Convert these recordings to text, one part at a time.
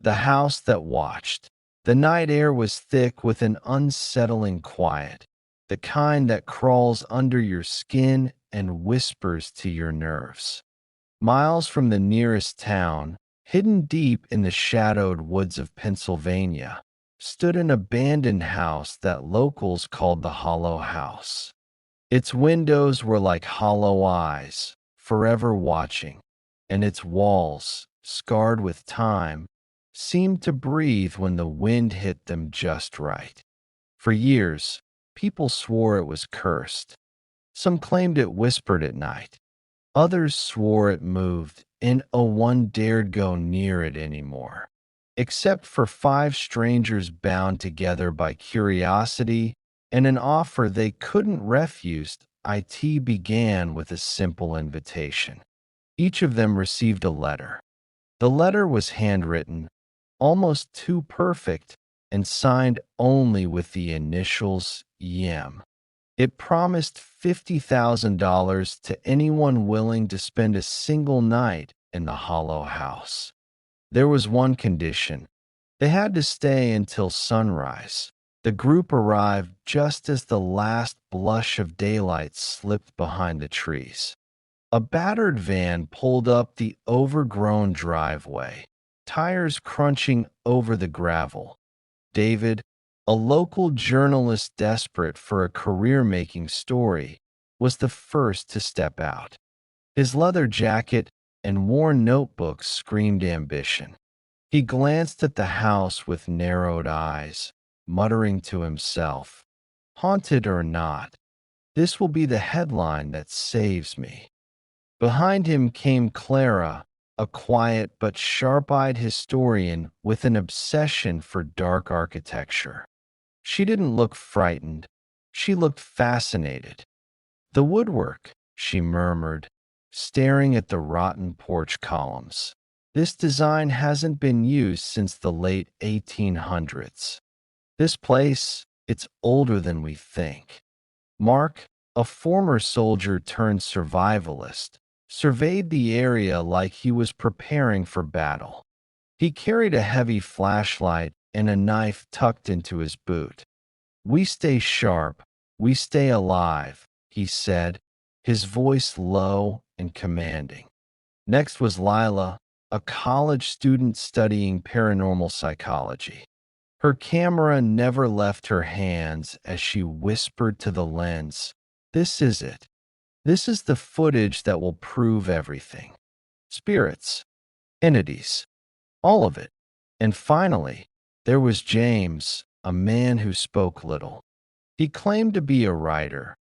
The House That Watched. The night air was thick with an unsettling quiet, the kind that crawls under your skin and whispers to your nerves. Miles from the nearest town, hidden deep in the shadowed woods of Pennsylvania, stood an abandoned house that locals called the Hollow House. Its windows were like hollow eyes, forever watching, and its walls, scarred with time, seemed to breathe when the wind hit them just right. For years, people swore it was cursed. Some claimed it whispered at night. Others swore it moved, and no one dared go near it anymore. Except for five strangers bound together by curiosity and an offer they couldn't refuse, it began with a simple invitation. Each of them received a letter. The letter was handwritten, almost too perfect, and signed only with the initials YM. It promised $50,000 to anyone willing to spend a single night in the Hollow House. There was one condition. They had to stay until sunrise. The group arrived just as the last blush of daylight slipped behind the trees. A battered van pulled up the overgrown driveway, tires crunching over the gravel. David, a local journalist desperate for a career-making story, was the first to step out. His leather jacket and worn notebooks screamed ambition. He glanced at the house with narrowed eyes, muttering to himself, "Haunted or not, this will be the headline that saves me." Behind him came Clara, a quiet but sharp-eyed historian with an obsession for dark architecture. She didn't look frightened. She looked fascinated. "The woodwork," she murmured, staring at the rotten porch columns. "This design hasn't been used since the late 1800s. This place, it's older than we think." Mark, a former soldier turned survivalist, surveyed the area like he was preparing for battle. He carried a heavy flashlight and a knife tucked into his boot. "We stay sharp, we stay alive," he said, his voice low and commanding. Next was Lila, a college student studying paranormal psychology. Her camera never left her hands as she whispered to the lens, "This is it. This is the footage that will prove everything. Spirits, entities, all of it." And finally, there was James, a man who spoke little. He claimed to be a writer,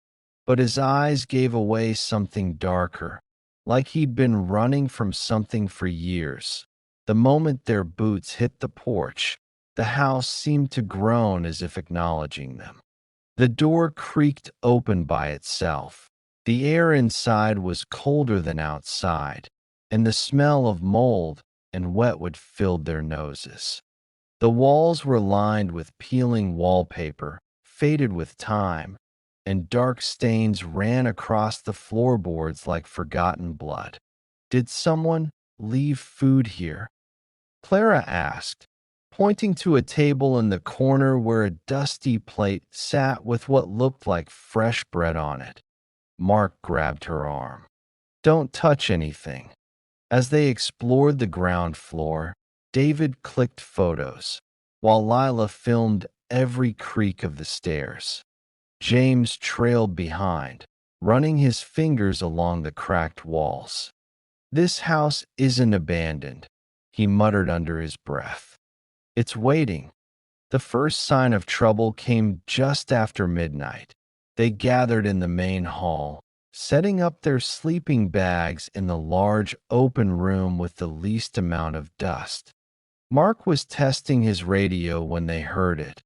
but his eyes gave away something darker, like he'd been running from something for years. The moment their boots hit the porch, the house seemed to groan as if acknowledging them. The door creaked open by itself. The air inside was colder than outside, and the smell of mold and wetwood filled their noses. The walls were lined with peeling wallpaper, faded with time, and dark stains ran across the floorboards like forgotten blood. "Did someone leave food here?" Clara asked, pointing to a table in the corner where a dusty plate sat with what looked like fresh bread on it. Mark grabbed her arm. "Don't touch anything." As they explored the ground floor, David clicked photos, while Lila filmed every creak of the stairs. James trailed behind, running his fingers along the cracked walls. "This house isn't abandoned," he muttered under his breath. "It's waiting." The first sign of trouble came just after midnight. They gathered in the main hall, setting up their sleeping bags in the large open room with the least amount of dust. Mark was testing his radio when they heard it.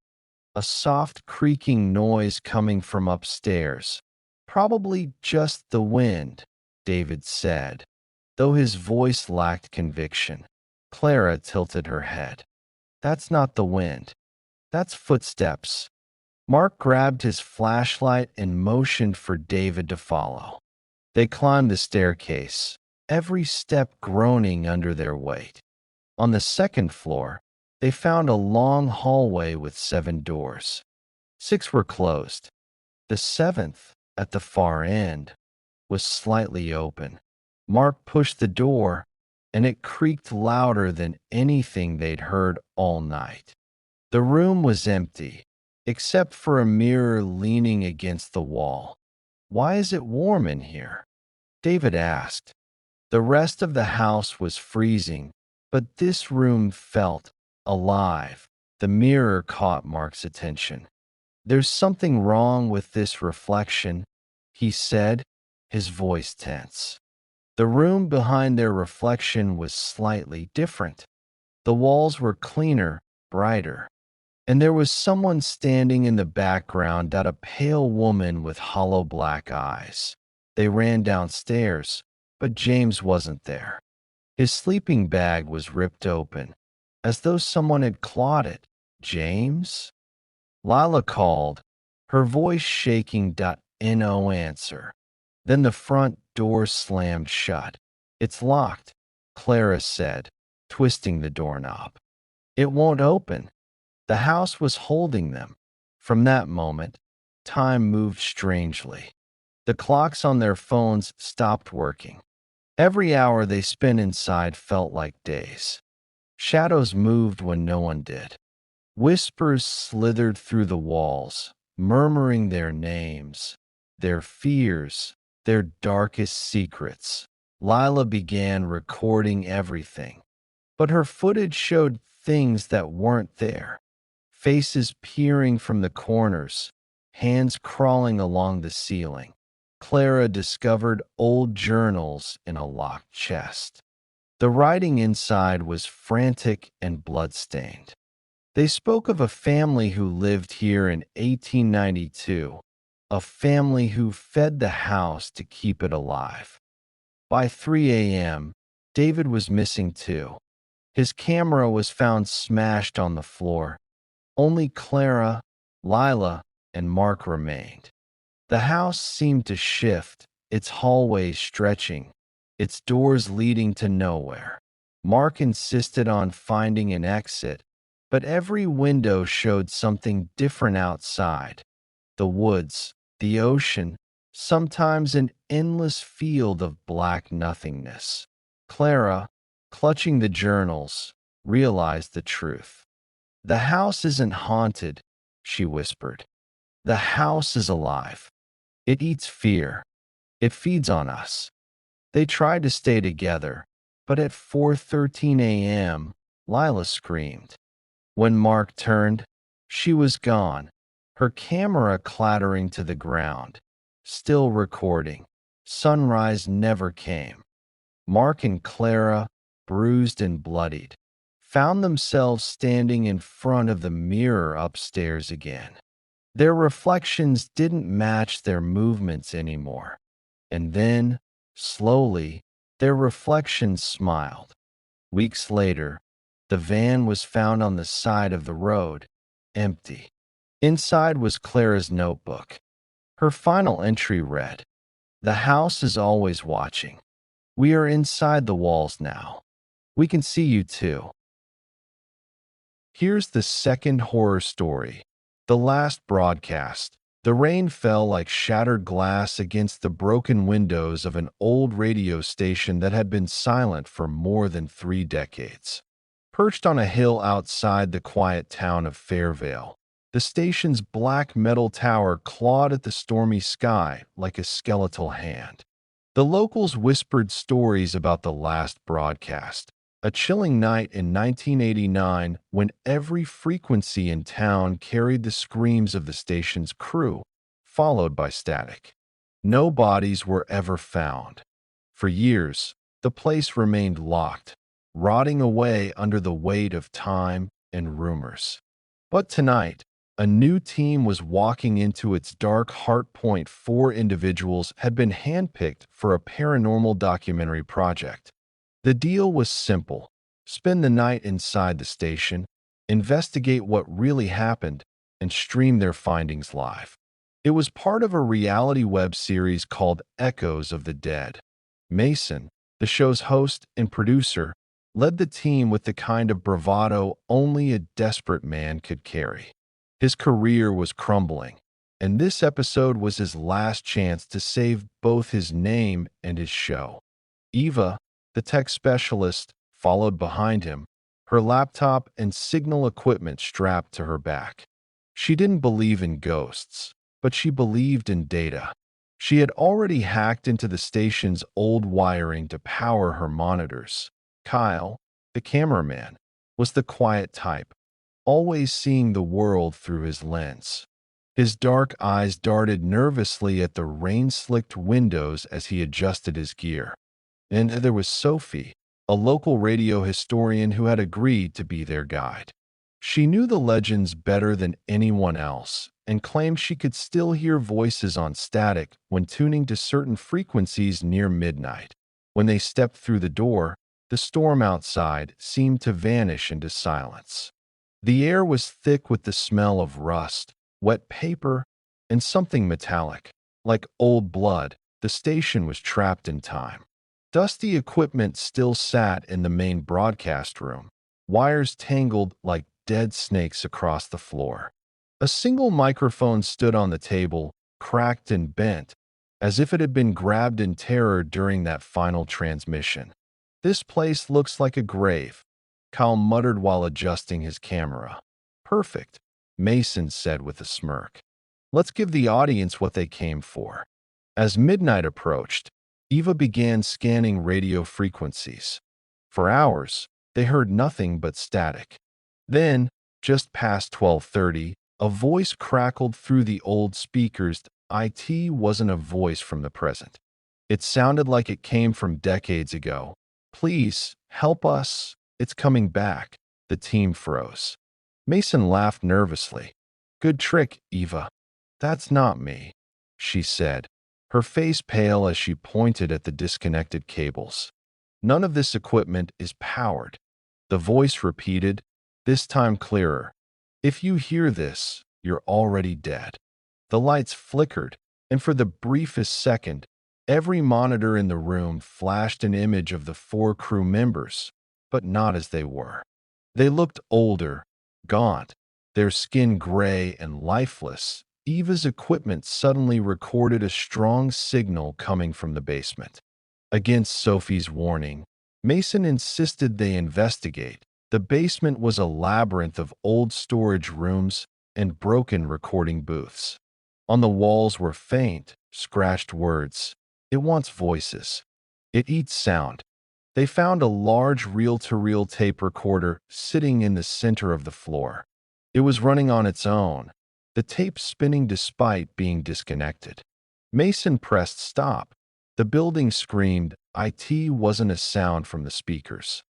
A soft creaking noise coming from upstairs. "Probably just the wind," David said, though his voice lacked conviction. Clara tilted her head. "That's not the wind. That's footsteps." Mark grabbed his flashlight and motioned for David to follow. They climbed the staircase, every step groaning under their weight. On the second floor, They found a long hallway with 7 doors. 6 were closed. The 7th, at the far end, was slightly open. Mark pushed the door, and it creaked louder than anything they'd heard all night. The room was empty, except for a mirror leaning against the wall. "Why is it warm in here?" David asked. The rest of the house was freezing, but this room felt alive. The mirror caught Mark's attention. "There's something wrong with this reflection," he said, his voice tense. The room behind their reflection was slightly different. The walls were cleaner, brighter, and there was someone standing in the background, a pale woman with hollow black eyes. They ran downstairs, but James wasn't there. His sleeping bag was ripped open, as though someone had clawed it. "James?" Lila called, her voice shaking. No answer. Then the front door slammed shut. "It's locked," Clara said, twisting the doorknob. "It won't open." The house was holding them. From that moment, time moved strangely. The clocks on their phones stopped working. Every hour they spent inside felt like days. Shadows moved when no one did. Whispers slithered through the walls, murmuring their names, their fears, their darkest secrets. Lila began recording everything, but her footage showed things that weren't there. Faces peering from the corners, hands crawling along the ceiling. Clara discovered old journals in a locked chest. The writing inside was frantic and bloodstained. They spoke of a family who lived here in 1892, a family who fed the house to keep it alive. By 3 a.m., David was missing too. His camera was found smashed on the floor. Only Clara, Lila, and Mark remained. The house seemed to shift, its hallways stretching, its doors leading to nowhere. Mark insisted on finding an exit, but every window showed something different outside. The woods, the ocean, sometimes an endless field of black nothingness. Clara, clutching the journals, realized the truth. "The house isn't haunted," she whispered. "The house is alive. It eats fear. It feeds on us." They tried to stay together, but at 4:13 a.m., Lila screamed. When Mark turned, she was gone, her camera clattering to the ground, still recording. Sunrise never came. Mark and Clara, bruised and bloodied, found themselves standing in front of the mirror upstairs again. Their reflections didn't match their movements anymore. And then, slowly, their reflections smiled. Weeks later, the van was found on the side of the road, empty. Inside was Clara's notebook. Her final entry read, "The house is always watching. We are inside the walls now. We can see you too." Here's the second horror story. The last broadcast. The rain fell like shattered glass against the broken windows of an old radio station that had been silent for more than 3 decades. Perched on a hill outside the quiet town of Fairvale, the station's black metal tower clawed at the stormy sky like a skeletal hand. The locals whispered stories about the last broadcast, a chilling night in 1989 when every frequency in town carried the screams of the station's crew, followed by static. No bodies were ever found. For years, the place remained locked, rotting away under the weight of time and rumors. But tonight, a new team was walking into its dark heart point. 4 individuals had been handpicked for a paranormal documentary project. The deal was simple: spend the night inside the station, investigate what really happened, and stream their findings live. It was part of a reality web series called Echoes of the Dead. Mason, the show's host and producer, led the team with the kind of bravado only a desperate man could carry. His career was crumbling, and this episode was his last chance to save both his name and his show. Eva, the tech specialist, followed behind him, her laptop and signal equipment strapped to her back. She didn't believe in ghosts, but she believed in data. She had already hacked into the station's old wiring to power her monitors. Kyle, the cameraman, was the quiet type, always seeing the world through his lens. His dark eyes darted nervously at the rain-slicked windows as he adjusted his gear. And there was Sophie, a local radio historian who had agreed to be their guide. She knew the legends better than anyone else and claimed she could still hear voices on static when tuning to certain frequencies near midnight. When they stepped through the door, the storm outside seemed to vanish into silence. The air was thick with the smell of rust, wet paper, and something metallic. Like old blood, the station was trapped in time. Dusty equipment still sat in the main broadcast room, wires tangled like dead snakes across the floor. A single microphone stood on the table, cracked and bent, as if it had been grabbed in terror during that final transmission. "This place looks like a grave," Kyle muttered while adjusting his camera. "Perfect," Mason said with a smirk. "Let's give the audience what they came for." As midnight approached, Eva began scanning radio frequencies. For hours, they heard nothing but static. Then, just past 12:30, a voice crackled through the old speakers. It wasn't a voice from the present. It sounded like it came from decades ago. "Please, help us. It's coming back." The team froze. Mason laughed nervously. "Good trick, Eva." "That's not me," she said, her face pale as she pointed at the disconnected cables. "None of this equipment is powered." The voice repeated, this time clearer. "If you hear this, you're already dead." The lights flickered, and for the briefest second, every monitor in the room flashed an image of the 4 crew members, but not as they were. They looked older, gaunt, their skin gray and lifeless. Eva's equipment suddenly recorded a strong signal coming from the basement. Against Sophie's warning, Mason insisted they investigate. The basement was a labyrinth of old storage rooms and broken recording booths. On the walls were faint, scratched words. "It wants voices. It eats sound." They found a large reel-to-reel tape recorder sitting in the center of the floor. It was running on its own, the tape spinning despite being disconnected. Mason pressed stop. The building screamed. It wasn't a sound from the speakers.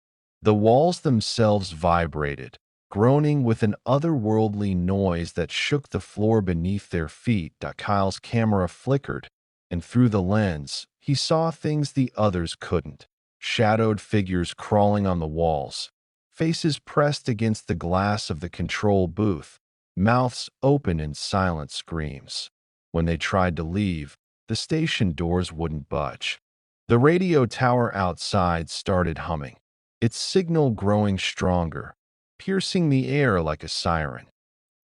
The walls themselves vibrated, groaning with an otherworldly noise that shook the floor beneath their feet. Kyle's camera flickered, and through the lens, he saw things the others couldn't. Shadowed figures crawling on the walls, faces pressed against the glass of the control booth, mouths open in silent screams. When they tried to leave, the station doors wouldn't budge. The radio tower outside started humming, its signal growing stronger, piercing the air like a siren.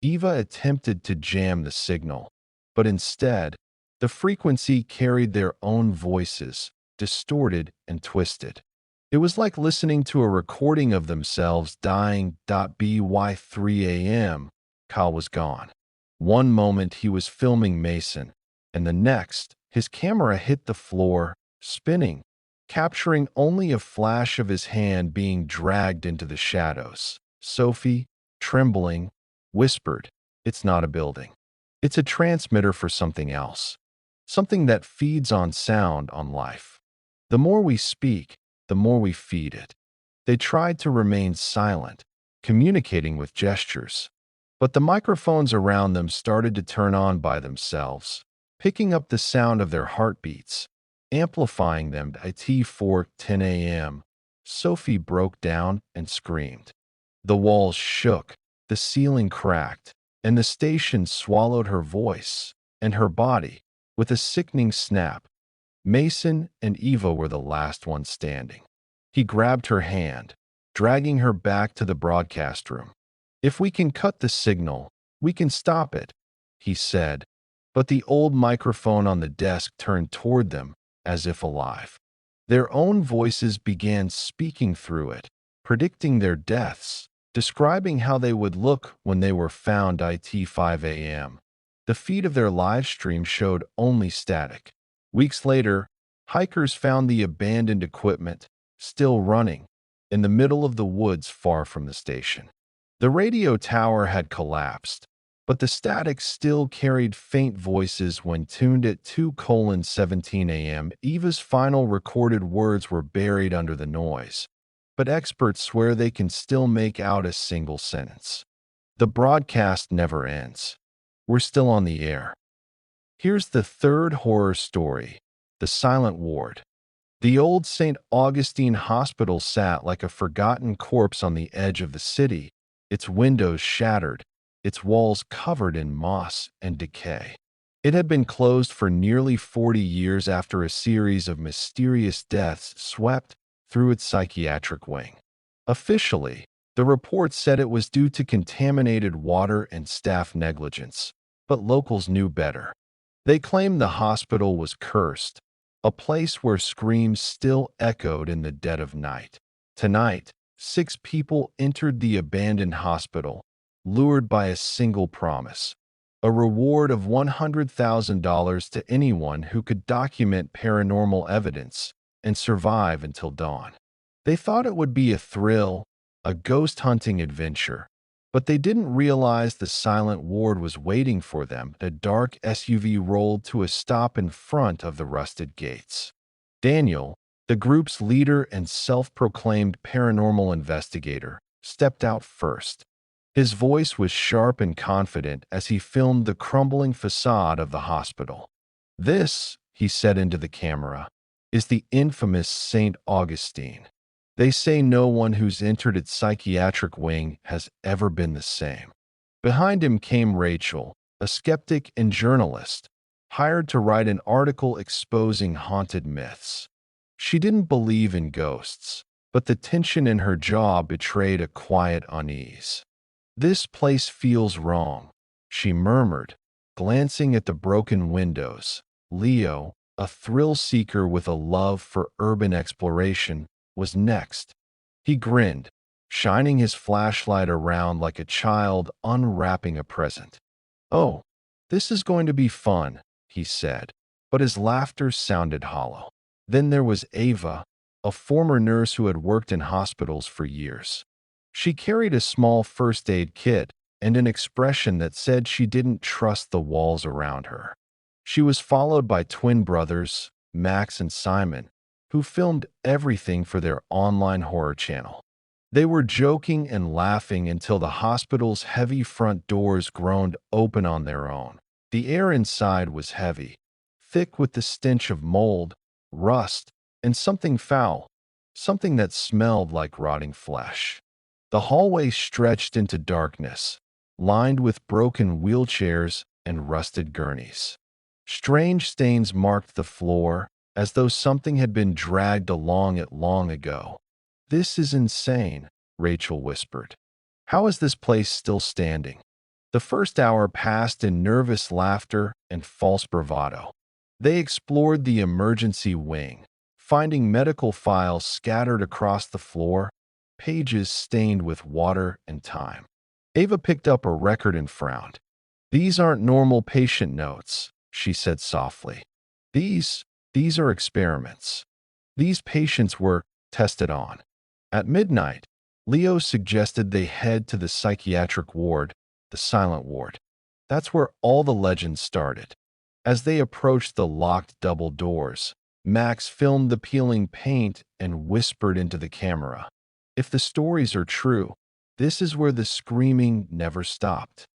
Eva attempted to jam the signal, but instead, the frequency carried their own voices, distorted and twisted. It was like listening to a recording of themselves dying. By 3 a.m., Kyle was gone. One moment he was filming Mason, and the next, his camera hit the floor, spinning, capturing only a flash of his hand being dragged into the shadows. Sophie, trembling, whispered, "It's not a building. It's a transmitter for something else. Something that feeds on sound, on life. The more we speak, the more we feed it." They tried to remain silent, communicating with gestures. But the microphones around them started to turn on by themselves, picking up the sound of their heartbeats, amplifying them. At 4:10 a.m., Sophie broke down and screamed. The walls shook, the ceiling cracked, and the station swallowed her voice and her body with a sickening snap. Mason and Eva were the last ones standing. He grabbed her hand, dragging her back to the broadcast room. "If we can cut the signal, we can stop it," he said, but the old microphone on the desk turned toward them, as if alive. Their own voices began speaking through it, predicting their deaths, describing how they would look when they were found at 5 a.m. The feed of their live stream showed only static. Weeks later, hikers found the abandoned equipment, still running, in the middle of the woods far from the station. The radio tower had collapsed, but the static still carried faint voices when tuned at 2:17 a.m. Eva's final recorded words were buried under the noise, but experts swear they can still make out a single sentence. "The broadcast never ends. We're still on the air." Here's the third horror story: the silent ward. The old St. Augustine Hospital sat like a forgotten corpse on the edge of the city, its windows shattered, its walls covered in moss and decay. It had been closed for nearly 40 years after a series of mysterious deaths swept through its psychiatric wing. Officially, the report said it was due to contaminated water and staff negligence, but locals knew better. They claimed the hospital was cursed, a place where screams still echoed in the dead of night. Tonight, 6 people entered the abandoned hospital, lured by a single promise: a reward of $100,000 to anyone who could document paranormal evidence and survive until dawn. They thought it would be a thrill, a ghost hunting adventure, but they didn't realize the silent ward was waiting for them. The dark SUV rolled to a stop in front of the rusted gates. Daniel, the group's leader and self-proclaimed paranormal investigator, stepped out first. His voice was sharp and confident as he filmed the crumbling facade of the hospital. "This," he said into the camera, "is the infamous St. Augustine. They say no one who's entered its psychiatric wing has ever been the same." Behind him came Rachel, a skeptic and journalist, hired to write an article exposing haunted myths. She didn't believe in ghosts, but the tension in her jaw betrayed a quiet unease. "This place feels wrong," she murmured, glancing at the broken windows. Leo, a thrill-seeker with a love for urban exploration, was next. He grinned, shining his flashlight around like a child unwrapping a present. "Oh, this is going to be fun," he said, but his laughter sounded hollow. Then there was Ava, a former nurse who had worked in hospitals for years. She carried a small first aid kit and an expression that said she didn't trust the walls around her. She was followed by twin brothers, Max and Simon, who filmed everything for their online horror channel. They were joking and laughing until the hospital's heavy front doors groaned open on their own. The air inside was heavy, thick with the stench of mold, rust, and something foul, something that smelled like rotting flesh. The hallway stretched into darkness, lined with broken wheelchairs and rusted gurneys. Strange stains marked the floor, as though something had been dragged along it long ago. "This is insane," Rachel whispered. "How is this place still standing?" The first hour passed in nervous laughter and false bravado. They explored the emergency wing, finding medical files scattered across the floor, pages stained with water and time. Ava picked up a record and frowned. "These aren't normal patient notes," she said softly. These are experiments. These patients were tested on." At midnight, Leo suggested they head to the psychiatric ward, the silent ward. That's where all the legends started. As they approached the locked double doors, Max filmed the peeling paint and whispered into the camera, "If the stories are true, this is where the screaming never stopped."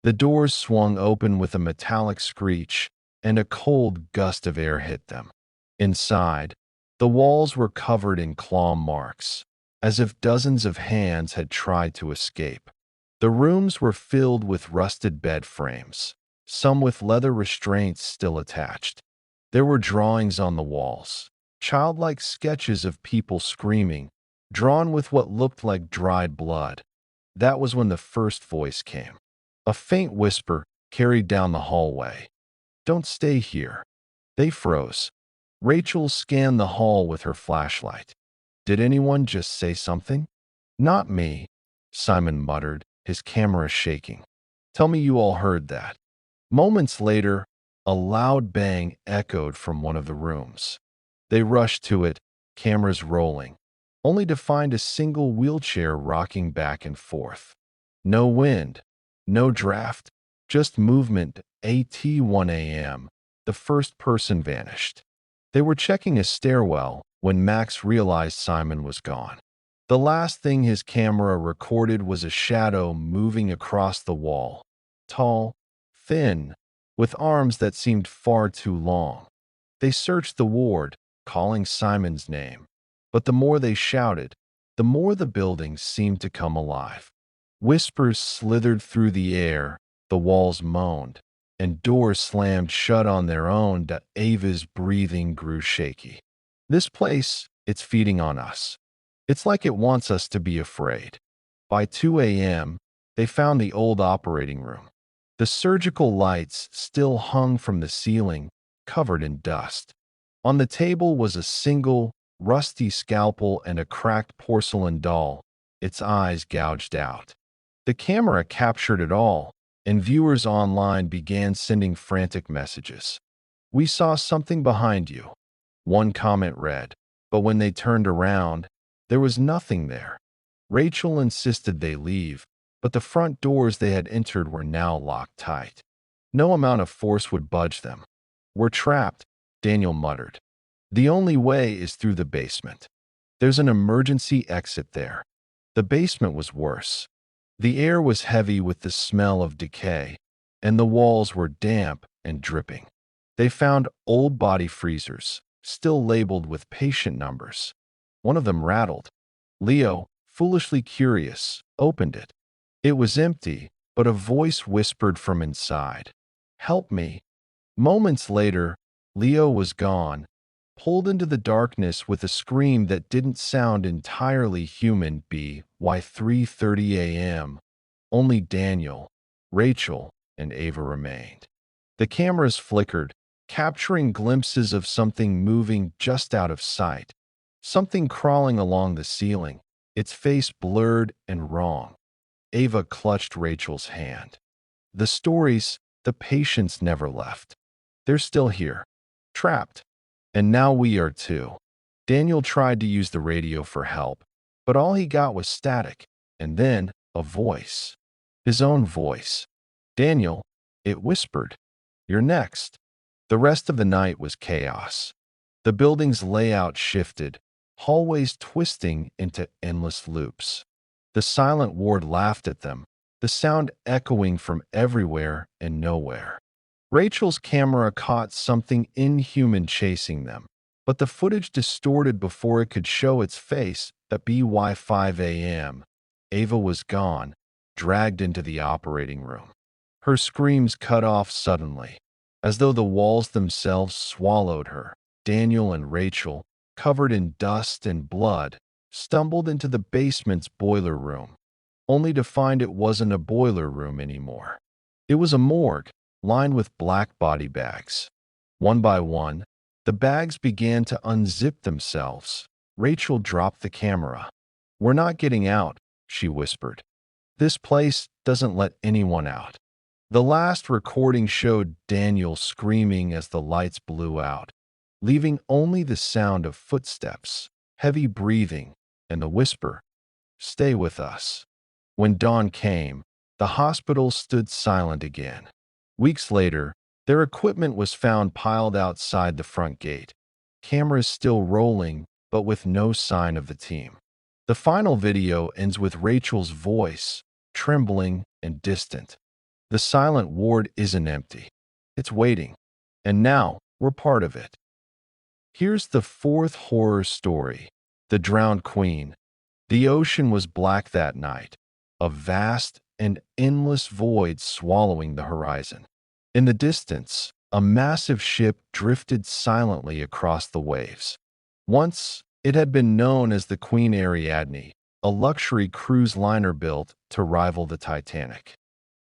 The doors swung open with a metallic screech, and a cold gust of air hit them. Inside, the walls were covered in claw marks, as if dozens of hands had tried to escape. The rooms were filled with rusted bed frames, some with leather restraints still attached. There were drawings on the walls, childlike sketches of people screaming, drawn with what looked like dried blood. That was when the first voice came. A faint whisper carried down the hallway. "Don't stay here." They froze. Rachel scanned the hall with her flashlight. "Did anyone just say something?" "Not me," Simon muttered, his camera shaking. "Tell me you all heard that." Moments later, a loud bang echoed from one of the rooms. They rushed to it, cameras rolling, only to find a single wheelchair rocking back and forth. No wind, no draft, just movement. At 1 a.m., the first person vanished. They were checking a stairwell when Max realized Simon was gone. The last thing his camera recorded was a shadow moving across the wall. Tall, thin, with arms that seemed far too long. They searched the ward, calling Simon's name. But the more they shouted, the more the building seemed to come alive. Whispers slithered through the air, the walls moaned, and doors slammed shut on their own. Ava's breathing grew shaky. "This place, it's feeding on us. It's like it wants us to be afraid." By 2 a.m., they found the old operating room. The surgical lights still hung from the ceiling, covered in dust. On the table was a single, rusty scalpel and a cracked porcelain doll, its eyes gouged out. The camera captured it all, and viewers online began sending frantic messages. "We saw something behind you," one comment read, but when they turned around, there was nothing there. Rachel insisted they leave, but the front doors they had entered were now locked tight. No amount of force would budge them. "We're trapped," Daniel muttered. "The only way is through the basement. There's an emergency exit there." The basement was worse. The air was heavy with the smell of decay, and the walls were damp and dripping. They found old body freezers, still labeled with patient numbers. One of them rattled. Leo, foolishly curious, opened it. It was empty, but a voice whispered from inside, "Help me." Moments later, Leo was gone, pulled into the darkness with a scream that didn't sound entirely human. By 3:30 a.m., only Daniel, Rachel, and Ava remained. The cameras flickered, capturing glimpses of something moving just out of sight, something crawling along the ceiling, its face blurred and wrong. Ava clutched Rachel's hand. "The stories, the patients never left. They're still here, trapped. And now we are too." Daniel tried to use the radio for help, but all he got was static, and then a voice. His own voice. "Daniel," it whispered, "you're next." The rest of the night was chaos. The building's layout shifted, hallways twisting into endless loops. The silent ward laughed at them, the sound echoing from everywhere and nowhere. Rachel's camera caught something inhuman chasing them, but the footage distorted before it could show its face. By 5 a.m., Ava was gone, dragged into the operating room. Her screams cut off suddenly, as though the walls themselves swallowed her. Daniel and Rachel, covered in dust and blood, stumbled into the basement's boiler room, only to find it wasn't a boiler room anymore. It was a morgue, lined with black body bags. One by one, the bags began to unzip themselves. Rachel dropped the camera. "We're not getting out," she whispered. "This place doesn't let anyone out." The last recording showed Daniel screaming as the lights blew out, leaving only the sound of footsteps, heavy breathing, and the whisper, "Stay with us." When dawn came, the hospital stood silent again. Weeks later, their equipment was found piled outside the front gate, cameras still rolling, but with no sign of the team. The final video ends with Rachel's voice, trembling and distant. The silent ward isn't empty. It's waiting. And now we're part of it. Here's the fourth horror story, The Drowned Queen. The ocean was black that night, a vast and endless void swallowing the horizon. In the distance, a massive ship drifted silently across the waves. Once, It had been known as the Queen Ariadne, a luxury cruise liner built to rival the Titanic.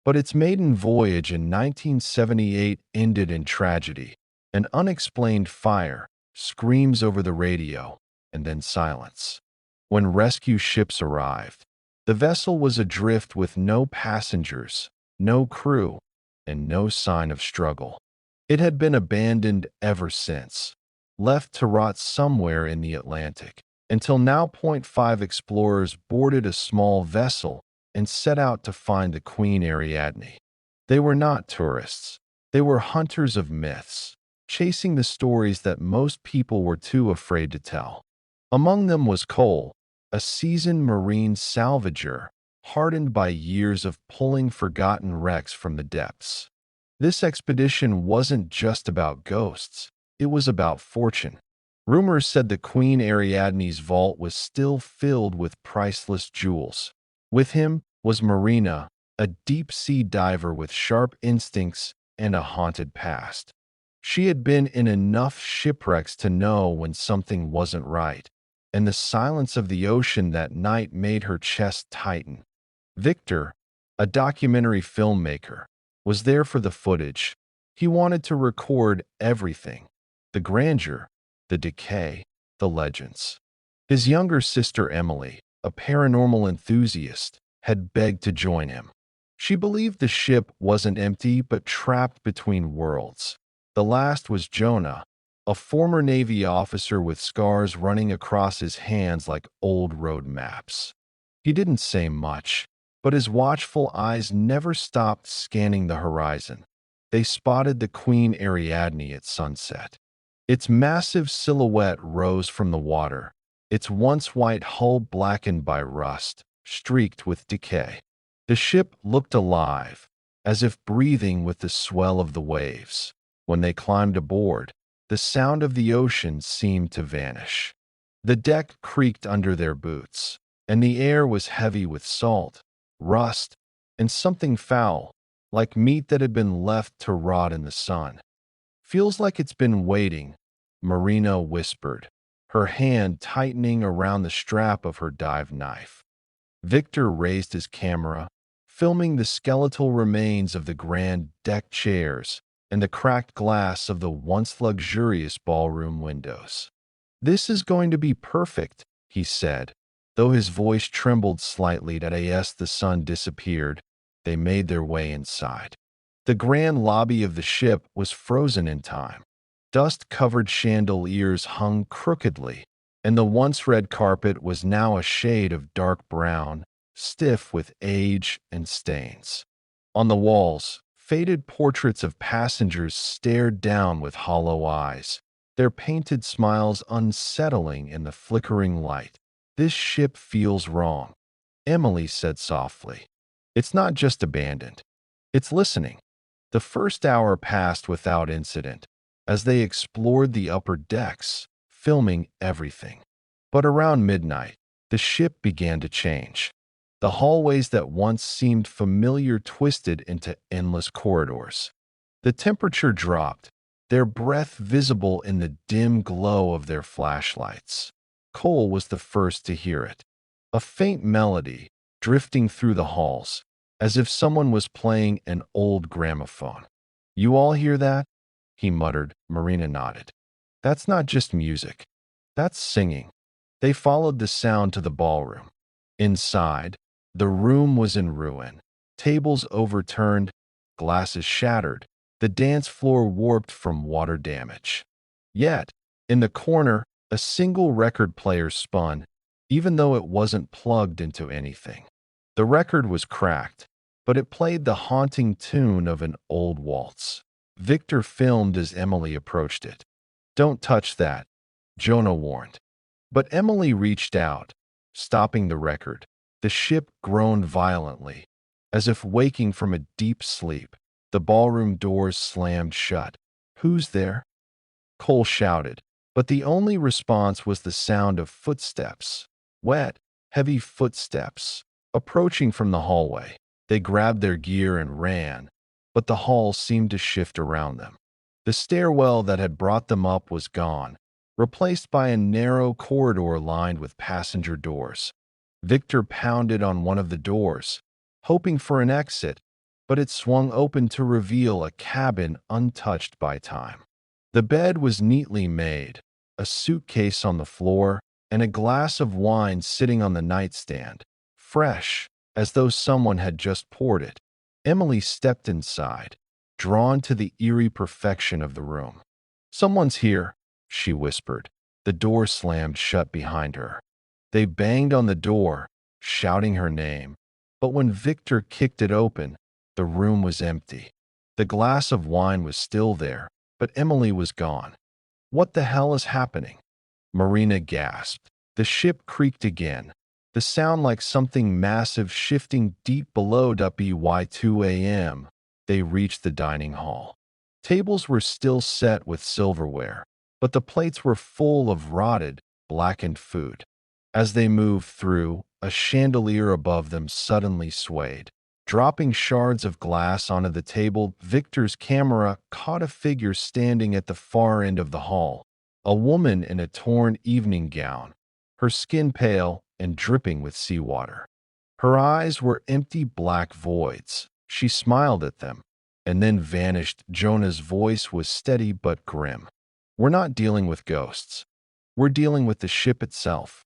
But its maiden voyage in 1978 ended in tragedy. An unexplained fire, screams over the radio, and then silence. When rescue ships arrived, the vessel was adrift with no passengers, no crew, and no sign of struggle. It had been abandoned ever since, left to rot somewhere in the Atlantic, until now. Point five explorers boarded a small vessel and set out to find the Queen Ariadne. They were not tourists. They were hunters of myths, chasing the stories that most people were too afraid to tell. Among them was Cole, a seasoned marine salvager, hardened by years of pulling forgotten wrecks from the depths. This expedition wasn't just about ghosts, it was about fortune. Rumors said the Queen Ariadne's vault was still filled with priceless jewels. With him was Marina, a deep-sea diver with sharp instincts and a haunted past. She had been in enough shipwrecks to know when something wasn't right, and the silence of the ocean that night made her chest tighten. Victor, a documentary filmmaker, was there for the footage. He wanted to record everything: the grandeur, the decay, the legends. His younger sister Emily, a paranormal enthusiast, had begged to join him. She believed the ship wasn't empty but trapped between worlds. The last was Jonah, a former Navy officer with scars running across his hands like old road maps. He didn't say much, but his watchful eyes never stopped scanning the horizon. They spotted the Queen Ariadne at sunset. Its massive silhouette rose from the water, its once white hull blackened by rust, streaked with decay. The ship looked alive, as if breathing with the swell of the waves. When they climbed aboard, the sound of the ocean seemed to vanish. The deck creaked under their boots, and the air was heavy with salt, rust, and something foul, like meat that had been left to rot in the sun. "Feels like it's been waiting," Marina whispered, her hand tightening around the strap of her dive knife. Victor raised his camera, filming the skeletal remains of the grand deck chairs and the cracked glass of the once luxurious ballroom windows. "This is going to be perfect," he said, though his voice trembled slightly. As the sun disappeared, they made their way inside. The grand lobby of the ship was frozen in time. Dust-covered chandeliers hung crookedly, and the once red carpet was now a shade of dark brown, stiff with age and stains. On the walls, faded portraits of passengers stared down with hollow eyes, their painted smiles unsettling in the flickering light. "This ship feels wrong," Emily said softly. "It's not just abandoned. It's listening." The first hour passed without incident, as they explored the upper decks, filming everything. But around midnight, the ship began to change. The hallways that once seemed familiar twisted into endless corridors. The temperature dropped, their breath visible in the dim glow of their flashlights. Cole was the first to hear it. A faint melody, drifting through the halls, as if someone was playing an old gramophone. "You all hear that?" he muttered. Marina nodded. "That's not just music. That's singing." They followed the sound to the ballroom. Inside, the room was in ruin. Tables overturned, glasses shattered, the dance floor warped from water damage. Yet, in the corner, a single record player spun, even though it wasn't plugged into anything. The record was cracked, but it played the haunting tune of an old waltz. Victor filmed as Emily approached it. "Don't touch that," Jonah warned. But Emily reached out, stopping the record. The ship groaned violently, as if waking from a deep sleep. The ballroom doors slammed shut. "Who's there?" Cole shouted, but the only response was the sound of footsteps. Wet, heavy footsteps, approaching from the hallway. They grabbed their gear and ran, but the hall seemed to shift around them. The stairwell that had brought them up was gone, replaced by a narrow corridor lined with passenger doors. Victor pounded on one of the doors, hoping for an exit, but it swung open to reveal a cabin untouched by time. The bed was neatly made, a suitcase on the floor, and a glass of wine sitting on the nightstand, fresh, as though someone had just poured it. Emily stepped inside, drawn to the eerie perfection of the room. "Someone's here," she whispered. The door slammed shut behind her. They banged on the door, shouting her name, but when Victor kicked it open, the room was empty. The glass of wine was still there, but Emily was gone. "What the hell is happening?" Marina gasped. The ship creaked again, the sound like something massive shifting deep below. By 2 a.m., they reached the dining hall. Tables were still set with silverware, but the plates were full of rotted, blackened food. As they moved through, a chandelier above them suddenly swayed, dropping shards of glass onto the table. Victor's camera caught a figure standing at the far end of the hall, a woman in a torn evening gown, her skin pale and dripping with seawater. Her eyes were empty black voids. She smiled at them, and then vanished. Jonah's voice was steady but grim. "We're not dealing with ghosts. We're dealing with the ship itself.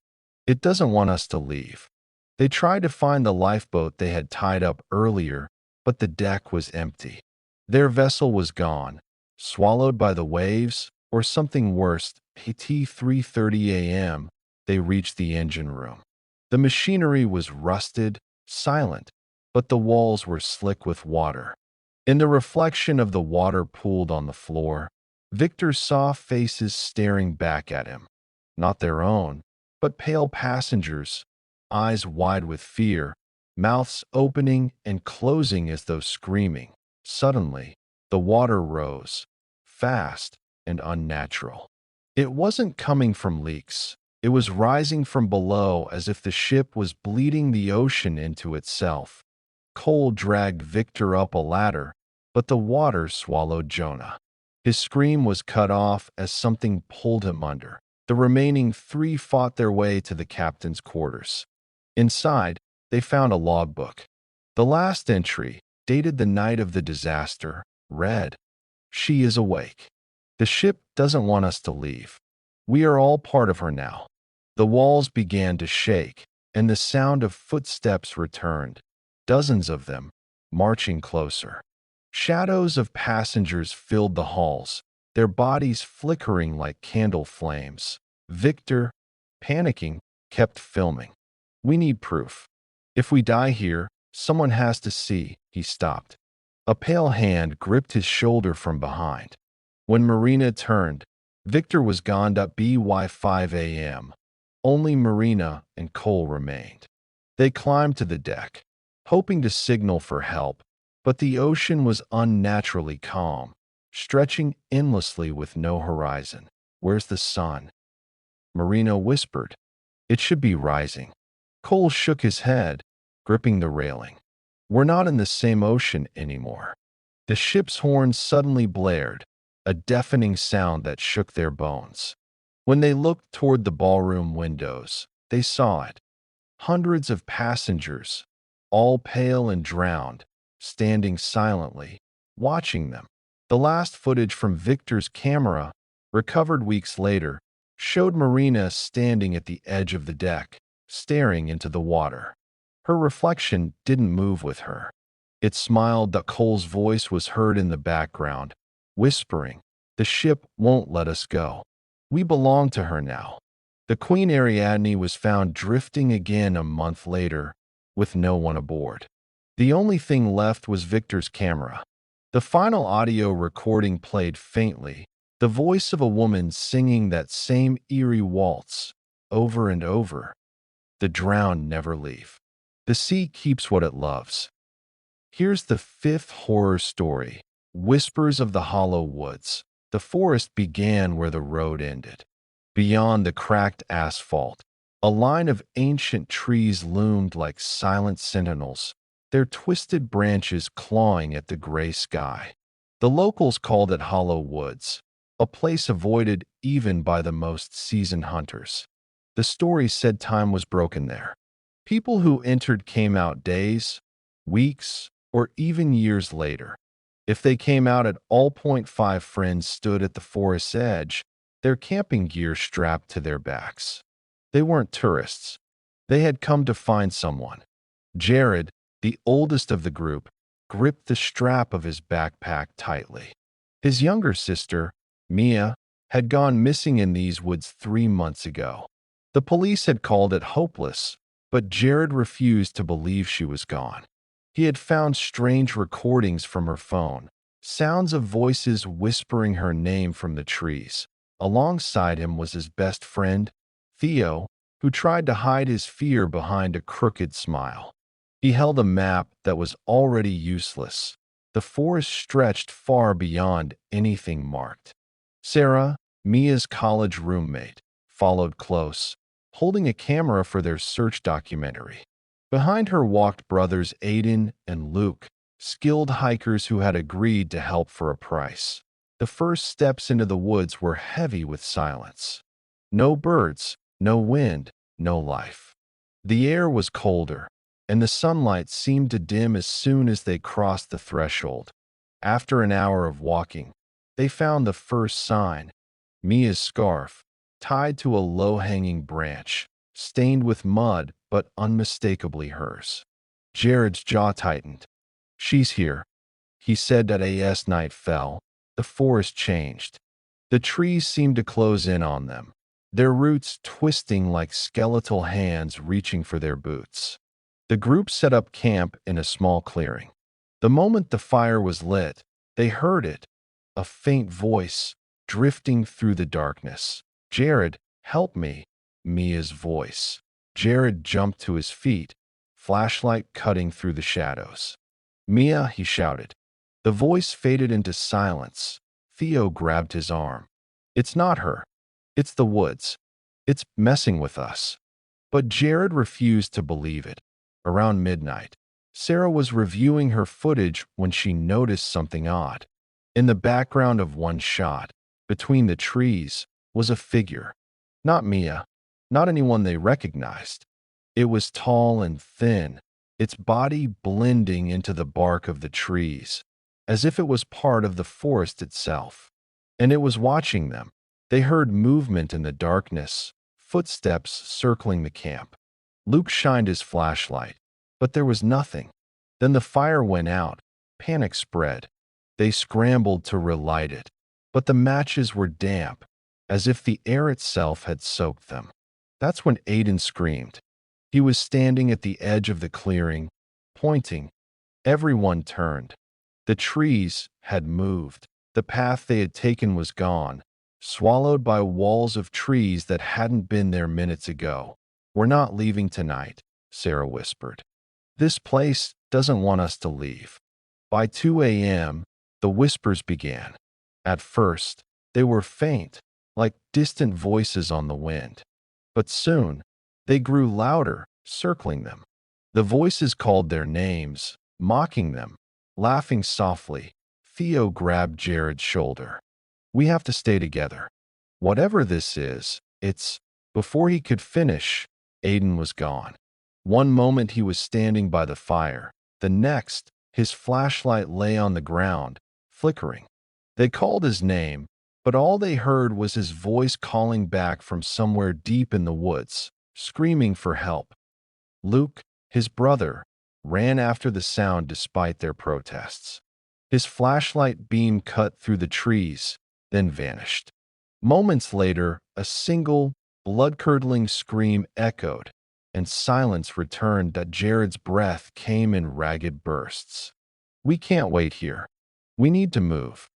It doesn't want us to leave." They tried to find the lifeboat they had tied up earlier, but the deck was empty. Their vessel was gone, swallowed by the waves, or something worse. At 3:30 a.m., they reached the engine room. The machinery was rusted, silent, but the walls were slick with water. In the reflection of the water pooled on the floor, Victor saw faces staring back at him. Not their own, but pale passengers, eyes wide with fear, mouths opening and closing as though screaming. Suddenly, the water rose, fast and unnatural. It wasn't coming from leaks. It was rising from below as if the ship was bleeding the ocean into itself. Cole dragged Victor up a ladder, but the water swallowed Jonah. His scream was cut off as something pulled him under. The remaining three fought their way to the captain's quarters. Inside, they found a logbook. The last entry, dated the night of the disaster, read, "She is awake. The ship doesn't want us to leave. We are all part of her now." The walls began to shake, and the sound of footsteps returned, dozens of them, marching closer. Shadows of passengers filled the halls, their bodies flickering like candle flames. Victor, panicking, kept filming. "We need proof. If we die here, someone has to see." He stopped. A pale hand gripped his shoulder from behind. When Marina turned, Victor was gone. By 5 a.m., only Marina and Cole remained. They climbed to the deck, hoping to signal for help, but the ocean was unnaturally calm, stretching endlessly with no horizon. "Where's the sun?" Marina whispered. "It should be rising." Cole shook his head, gripping the railing. "We're not in the same ocean anymore." The ship's horn suddenly blared, a deafening sound that shook their bones. When they looked toward the ballroom windows, they saw it. Hundreds of passengers, all pale and drowned, standing silently, watching them. The last footage from Victor's camera, recovered weeks later, showed Marina standing at the edge of the deck, staring into the water. Her reflection didn't move with her. It smiled. Cole's voice was heard in the background, whispering, "The ship won't let us go. We belong to her now." The Queen Ariadne was found drifting again a month later, with no one aboard. The only thing left was Victor's camera. The final audio recording played faintly, the voice of a woman singing that same eerie waltz, over and over. The drowned never leave. The sea keeps what it loves. Here's the fifth horror story, Whispers of the Hollow Woods. The forest began where the road ended. Beyond the cracked asphalt, a line of ancient trees loomed like silent sentinels, their twisted branches clawing at the gray sky. The locals called it Hollow Woods, a place avoided even by the most seasoned hunters. The story said time was broken there. People who entered came out days, weeks, or even years later. If they came out at all, point five friends stood at the forest's edge, their camping gear strapped to their backs. They weren't tourists. They had come to find someone. Jared, the oldest of the group, gripped the strap of his backpack tightly. His younger sister, Mia, had gone missing in these woods 3 months ago. The police had called it hopeless, but Jared refused to believe she was gone. He had found strange recordings from her phone, sounds of voices whispering her name from the trees. Alongside him was his best friend, Theo, who tried to hide his fear behind a crooked smile. He held a map that was already useless. The forest stretched far beyond anything marked. Sarah, Mia's college roommate, followed close, holding a camera for their search documentary. Behind her walked brothers Aiden and Luke, skilled hikers who had agreed to help for a price. The first steps into the woods were heavy with silence. No birds, no wind, no life. The air was colder, and the sunlight seemed to dim as soon as they crossed the threshold. After an hour of walking, they found the first sign, Mia's scarf, tied to a low-hanging branch, stained with mud but unmistakably hers. Jared's jaw tightened. "She's here," he said as night fell. The forest changed. The trees seemed to close in on them, their roots twisting like skeletal hands reaching for their boots. The group set up camp in a small clearing. The moment the fire was lit, they heard it, a faint voice drifting through the darkness. "Jared, help me," Mia's voice. Jared jumped to his feet, flashlight cutting through the shadows. "Mia," he shouted. The voice faded into silence. Theo grabbed his arm. "It's not her. It's the woods. It's messing with us." But Jared refused to believe it. Around midnight, Sarah was reviewing her footage when she noticed something odd. In the background of one shot, between the trees, was a figure. Not Mia, not anyone they recognized. It was tall and thin, its body blending into the bark of the trees, as if it was part of the forest itself. And it was watching them. They heard movement in the darkness, footsteps circling the camp. Luke shined his flashlight, but there was nothing. Then the fire went out. Panic spread. They scrambled to relight it, but the matches were damp, as if the air itself had soaked them. That's when Aiden screamed. He was standing at the edge of the clearing, pointing. Everyone turned. The trees had moved. The path they had taken was gone, swallowed by walls of trees that hadn't been there minutes ago. "We're not leaving tonight," Sarah whispered. "This place doesn't want us to leave." By 2 a.m., the whispers began. At first, they were faint, like distant voices on the wind. But soon, they grew louder, circling them. The voices called their names, mocking them, laughing softly. Theo grabbed Jared's shoulder. "We have to stay together. Whatever this is, it's—" Before he could finish, Aiden was gone. One moment he was standing by the fire. The next, his flashlight lay on the ground, flickering. They called his name, but all they heard was his voice calling back from somewhere deep in the woods, screaming for help. Luke, his brother, ran after the sound despite their protests. His flashlight beam cut through the trees, then vanished. Moments later, a single, blood-curdling scream echoed, and silence returned that Jared's breath came in ragged bursts. "We can't wait here. We need to move."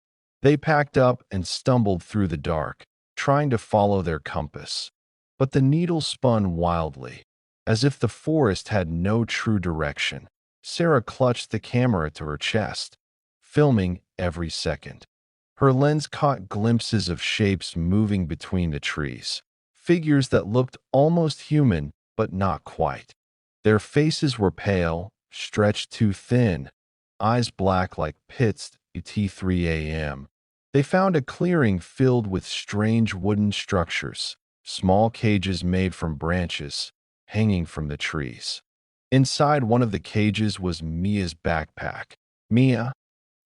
They packed up and stumbled through the dark, trying to follow their compass. But the needle spun wildly, as if the forest had no true direction. Sarah clutched the camera to her chest, filming every second. Her lens caught glimpses of shapes moving between the trees, figures that looked almost human, but not quite. Their faces were pale, stretched too thin, eyes black like pits at 3 a.m., They found a clearing filled with strange wooden structures, small cages made from branches hanging from the trees. Inside one of the cages was Mia's backpack. "Mia!"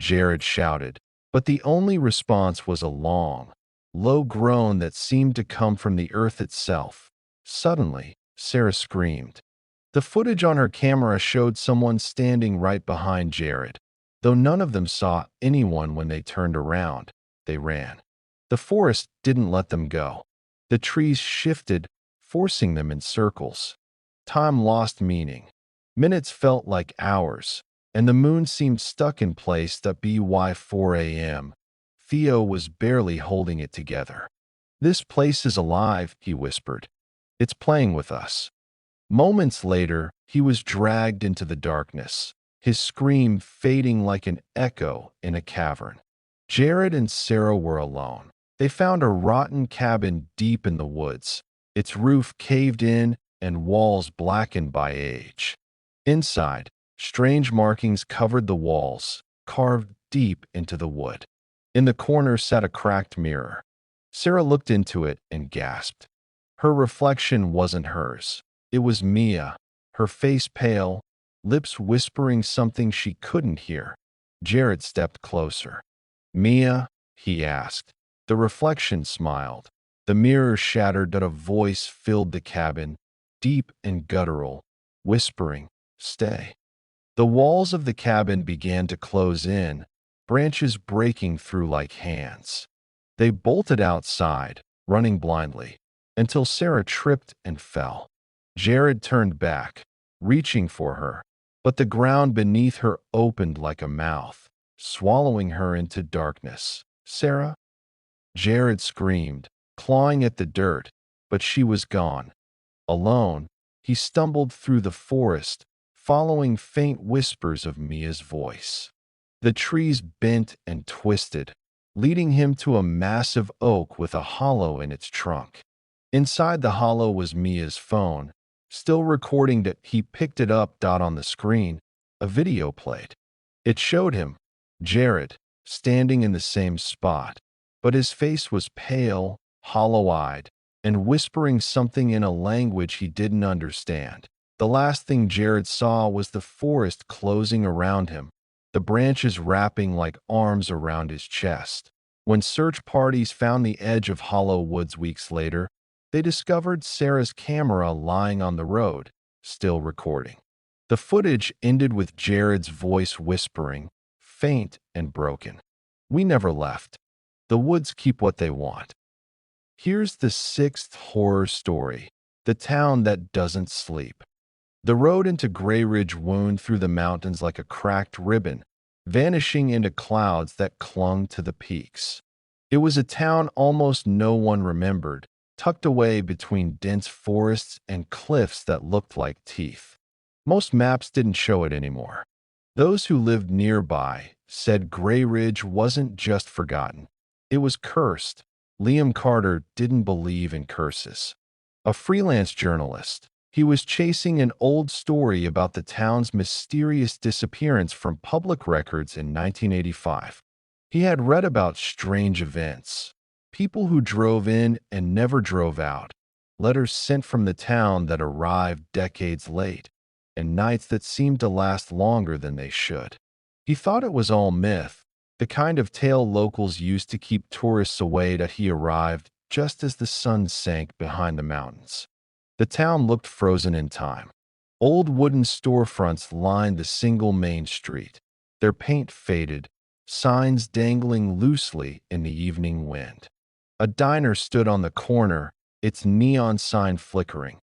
Jared shouted, but the only response was a long, low groan that seemed to come from the earth itself. Suddenly, Sarah screamed. The footage on her camera showed someone standing right behind Jared. Though none of them saw anyone when they turned around, they ran. The forest didn't let them go. The trees shifted, forcing them in circles. Time lost meaning. Minutes felt like hours, and the moon seemed stuck in place by 4 a.m. Theo was barely holding it together. "This place is alive," he whispered. "It's playing with us." Moments later, he was dragged into the darkness, his scream fading like an echo in a cavern. Jared and Sarah were alone. They found a rotten cabin deep in the woods, its roof caved in and walls blackened by age. Inside, strange markings covered the walls, carved deep into the wood. In the corner sat a cracked mirror. Sarah looked into it and gasped. Her reflection wasn't hers. It was Mia, her face pale, lips whispering something she couldn't hear. Jared stepped closer. "Mia?" he asked. The reflection smiled. The mirror shattered, but a voice filled the cabin, deep and guttural, whispering, "Stay." The walls of the cabin began to close in, branches breaking through like hands. They bolted outside, running blindly, until Sarah tripped and fell. Jared turned back, reaching for her, but the ground beneath her opened like a mouth, swallowing her into darkness. "Sarah?" Jared screamed, clawing at the dirt, but she was gone. Alone, he stumbled through the forest, following faint whispers of Mia's voice. The trees bent and twisted, leading him to a massive oak with a hollow in its trunk. Inside the hollow was Mia's phone, still recording. That he picked it up. On the screen, a video played. It showed him, Jared, standing in the same spot, but his face was pale, hollow-eyed, and whispering something in a language he didn't understand. The last thing Jared saw was the forest closing around him, the branches wrapping like arms around his chest. When search parties found the edge of Hollow Woods weeks later, they discovered Sarah's camera lying on the road, still recording. The footage ended with Jared's voice whispering, faint and broken, "We never left. The woods keep what they want." Here's the sixth horror story: the town that doesn't sleep. The road into Grey Ridge wound through the mountains like a cracked ribbon, vanishing into clouds that clung to the peaks. It was a town almost no one remembered, tucked away between dense forests and cliffs that looked like teeth. Most maps didn't show it anymore. Those who lived nearby said Grey Ridge wasn't just forgotten. It was cursed. Liam Carter didn't believe in curses. A freelance journalist, he was chasing an old story about the town's mysterious disappearance from public records in 1985. He had read about strange events, people who drove in and never drove out, letters sent from the town that arrived decades late, and nights that seemed to last longer than they should. He thought it was all myth, the kind of tale locals used to keep tourists away. That he arrived just as the sun sank behind the mountains. The town looked frozen in time. Old wooden storefronts lined the single main street, their paint faded, signs dangling loosely in the evening wind. A diner stood on the corner, its neon sign flickering.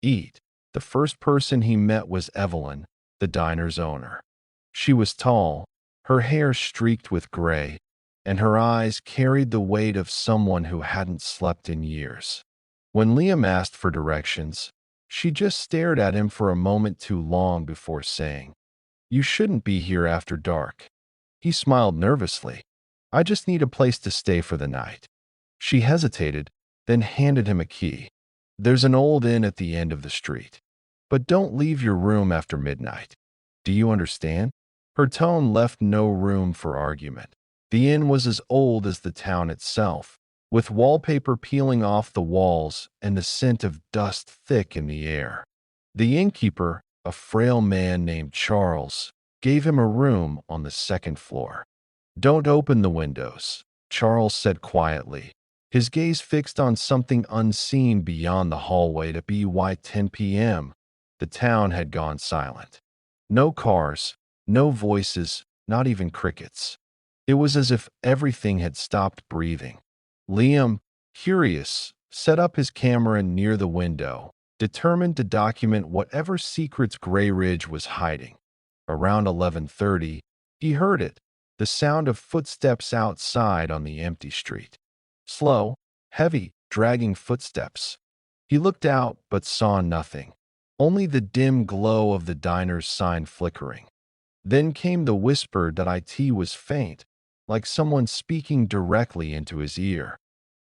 "Eat." The first person he met was Evelyn, the diner's owner. She was tall, her hair streaked with gray, and her eyes carried the weight of someone who hadn't slept in years. When Liam asked for directions, she just stared at him for a moment too long before saying, "You shouldn't be here after dark." He smiled nervously. "I just need a place to stay for the night." She hesitated, then handed him a key. "There's an old inn at the end of the street. But don't leave your room after midnight. Do you understand?" Her tone left no room for argument. The inn was as old as the town itself, with wallpaper peeling off the walls and the scent of dust thick in the air. The innkeeper, a frail man named Charles, gave him a room on the second floor. "Don't open the windows," Charles said quietly, his gaze fixed on something unseen beyond the hallway. To by 10 p.m., the town had gone silent. No cars, no voices, not even crickets. It was as if everything had stopped breathing. Liam, curious, set up his camera near the window, determined to document whatever secrets Grey Ridge was hiding. Around 11:30, he heard it, the sound of footsteps outside on the empty street. Slow, heavy, dragging footsteps. He looked out but saw nothing, only the dim glow of the diner's sign flickering. Then came the whisper that it was faint, like someone speaking directly into his ear.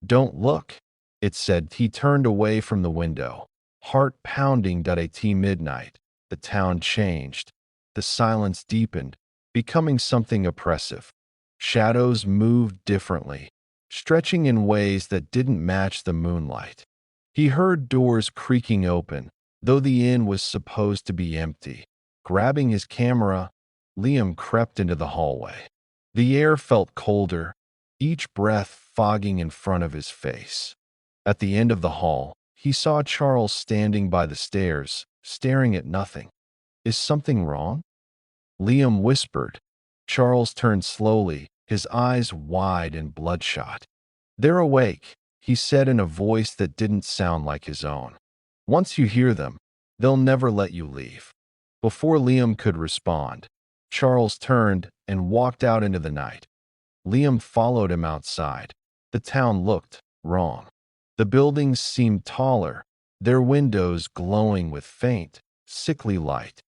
"Don't look," it said. He turned away from the window, heart pounding. At midnight, the town changed. The silence deepened, becoming something oppressive. Shadows moved differently, stretching in ways that didn't match the moonlight. He heard doors creaking open, though the inn was supposed to be empty. Grabbing his camera, Liam crept into the hallway. The air felt colder, each breath fogging in front of his face. At the end of the hall, he saw Charles standing by the stairs, staring at nothing. "Is something wrong?" Liam whispered. Charles turned slowly, his eyes wide and bloodshot. "They're awake," he said in a voice that didn't sound like his own. "Once you hear them, they'll never let you leave." Before Liam could respond, Charles turned and walked out into the night. Liam followed him outside. The town looked wrong. The buildings seemed taller, their windows glowing with faint, sickly light.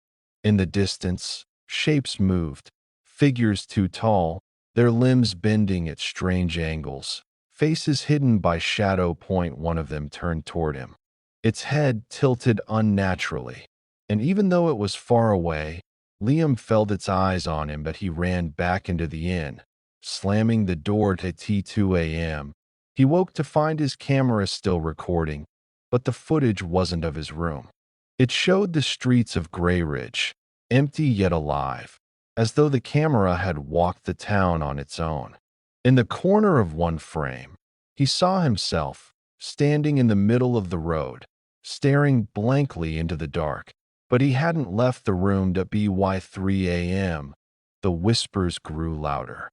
In the distance, shapes moved, figures too tall, their limbs bending at strange angles, faces hidden by shadow. One of them turned toward him, its head tilted unnaturally, and even though it was far away, Liam felt its eyes on him. But he ran back into the inn, slamming the door. At 2 a.m., he woke to find his camera still recording, but the footage wasn't of his room. It showed the streets of Grey Ridge, empty yet alive, as though the camera had walked the town on its own. In the corner of one frame, he saw himself, standing in the middle of the road, staring blankly into the dark. But he hadn't left the room. By 3 a.m., the whispers grew louder.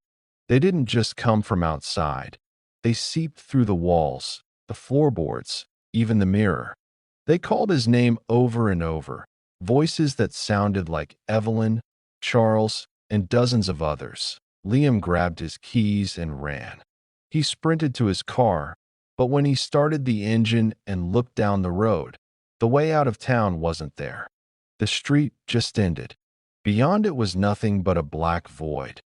They didn't just come from outside. They seeped through the walls, the floorboards, even the mirror. They called his name over and over, voices that sounded like Evelyn, Charles, and dozens of others. Liam grabbed his keys and ran. He sprinted to his car, but when he started the engine and looked down the road, the way out of town wasn't there. The street just ended. Beyond it was nothing but a black void.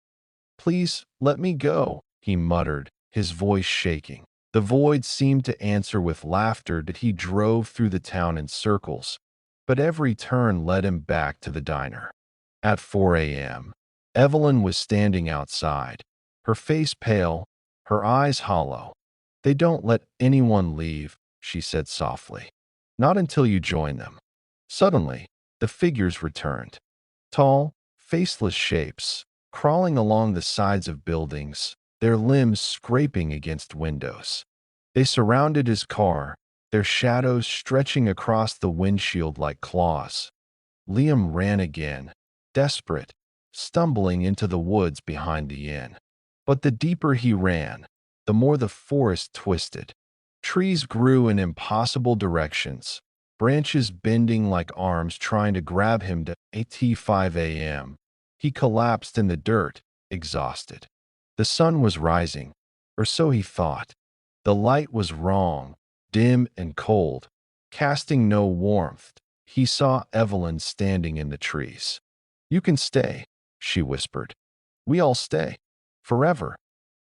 "Please, let me go," he muttered, his voice shaking. The void seemed to answer with laughter. He drove through the town in circles, but every turn led him back to the diner. At 4 a.m., Evelyn was standing outside, her face pale, her eyes hollow. "They don't let anyone leave," she said softly. "Not until you join them." Suddenly, the figures returned. Tall, faceless shapes, crawling along the sides of buildings, their limbs scraping against windows. They surrounded his car, their shadows stretching across the windshield like claws. Liam ran again, desperate, stumbling into the woods behind the inn. But the deeper he ran, the more the forest twisted. Trees grew in impossible directions, branches bending like arms trying to grab him. At 5 a.m., he collapsed in the dirt, exhausted. The sun was rising, or so he thought. The light was wrong, dim and cold, casting no warmth. He saw Evelyn standing in the trees. "You can stay," she whispered. "We all stay. Forever."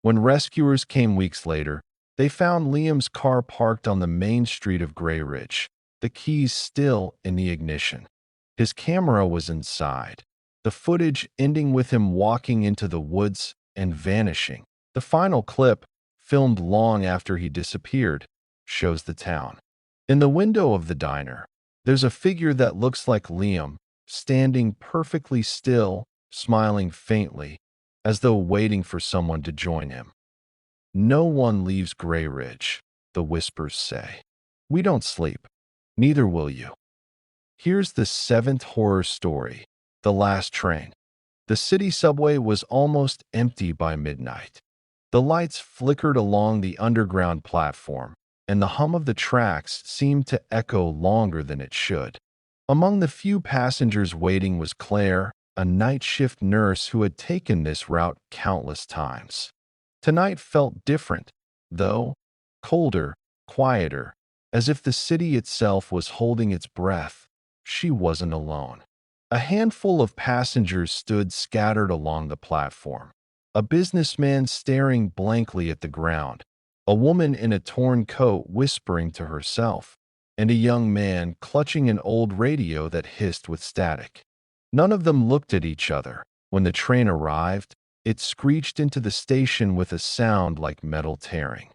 When rescuers came weeks later, they found Liam's car parked on the main street of Grey Ridge, the keys still in the ignition. His camera was inside, the footage ending with him walking into the woods, and vanishing. The final clip, filmed long after he disappeared, shows the town. In the window of the diner, there's a figure that looks like Liam, standing perfectly still, smiling faintly, as though waiting for someone to join him. No one leaves Grey Ridge, the whispers say. We don't sleep. Neither will you. Here's the seventh horror story, The Last Train. The city subway was almost empty by midnight. The lights flickered along the underground platform, and the hum of the tracks seemed to echo longer than it should. Among the few passengers waiting was Claire, a night shift nurse who had taken this route countless times. Tonight felt different, though, colder, quieter, as if the city itself was holding its breath. She wasn't alone. A handful of passengers stood scattered along the platform. A businessman staring blankly at the ground, a woman in a torn coat whispering to herself, and a young man clutching an old radio that hissed with static. None of them looked at each other. When the train arrived, it screeched into the station with a sound like metal tearing.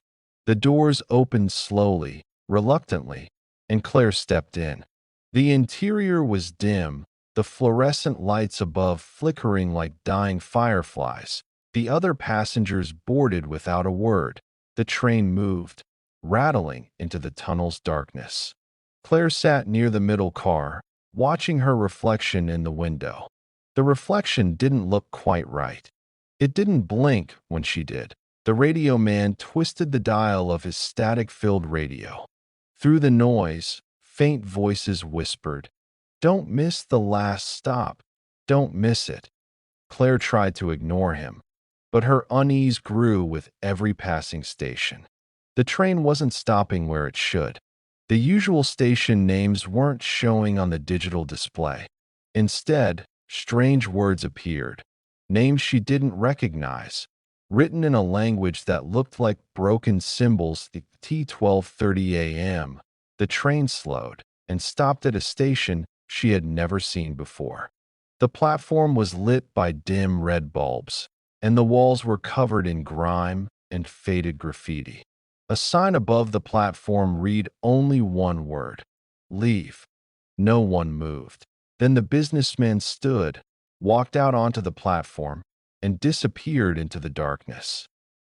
The doors opened slowly, reluctantly, and Claire stepped in. The interior was dim, the fluorescent lights above flickering like dying fireflies. The other passengers boarded without a word. The train moved, rattling into the tunnel's darkness. Claire sat near the middle car, watching her reflection in the window. The reflection didn't look quite right. It didn't blink when she did. The radio man twisted the dial of his static-filled radio. Through the noise, faint voices whispered, "Don't miss the last stop. Don't miss it." Claire tried to ignore him, but her unease grew with every passing station. The train wasn't stopping where it should. The usual station names weren't showing on the digital display. Instead, strange words appeared, names she didn't recognize, written in a language that looked like broken symbols. The T12:30 a.m. The train slowed and stopped at a station she had never seen before. The platform was lit by dim red bulbs, and the walls were covered in grime and faded graffiti. A sign above the platform read only one word: leave. No one moved. Then the businessman stood, walked out onto the platform, and disappeared into the darkness.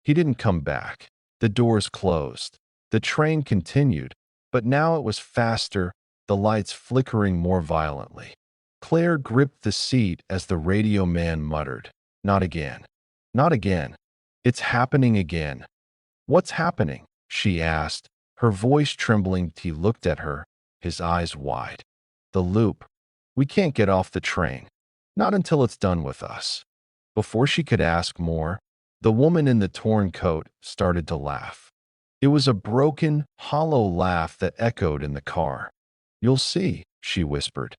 He didn't come back. The doors closed. The train continued, but now it was faster, the lights flickering more violently. Claire gripped the seat as the radio man muttered, "Not again. Not again. It's happening again." "What's happening?" she asked, her voice trembling. He looked at her, his eyes wide. "The loop. We can't get off the train. Not until it's done with us." Before she could ask more, the woman in the torn coat started to laugh. It was a broken, hollow laugh that echoed in the car. "You'll see," she whispered.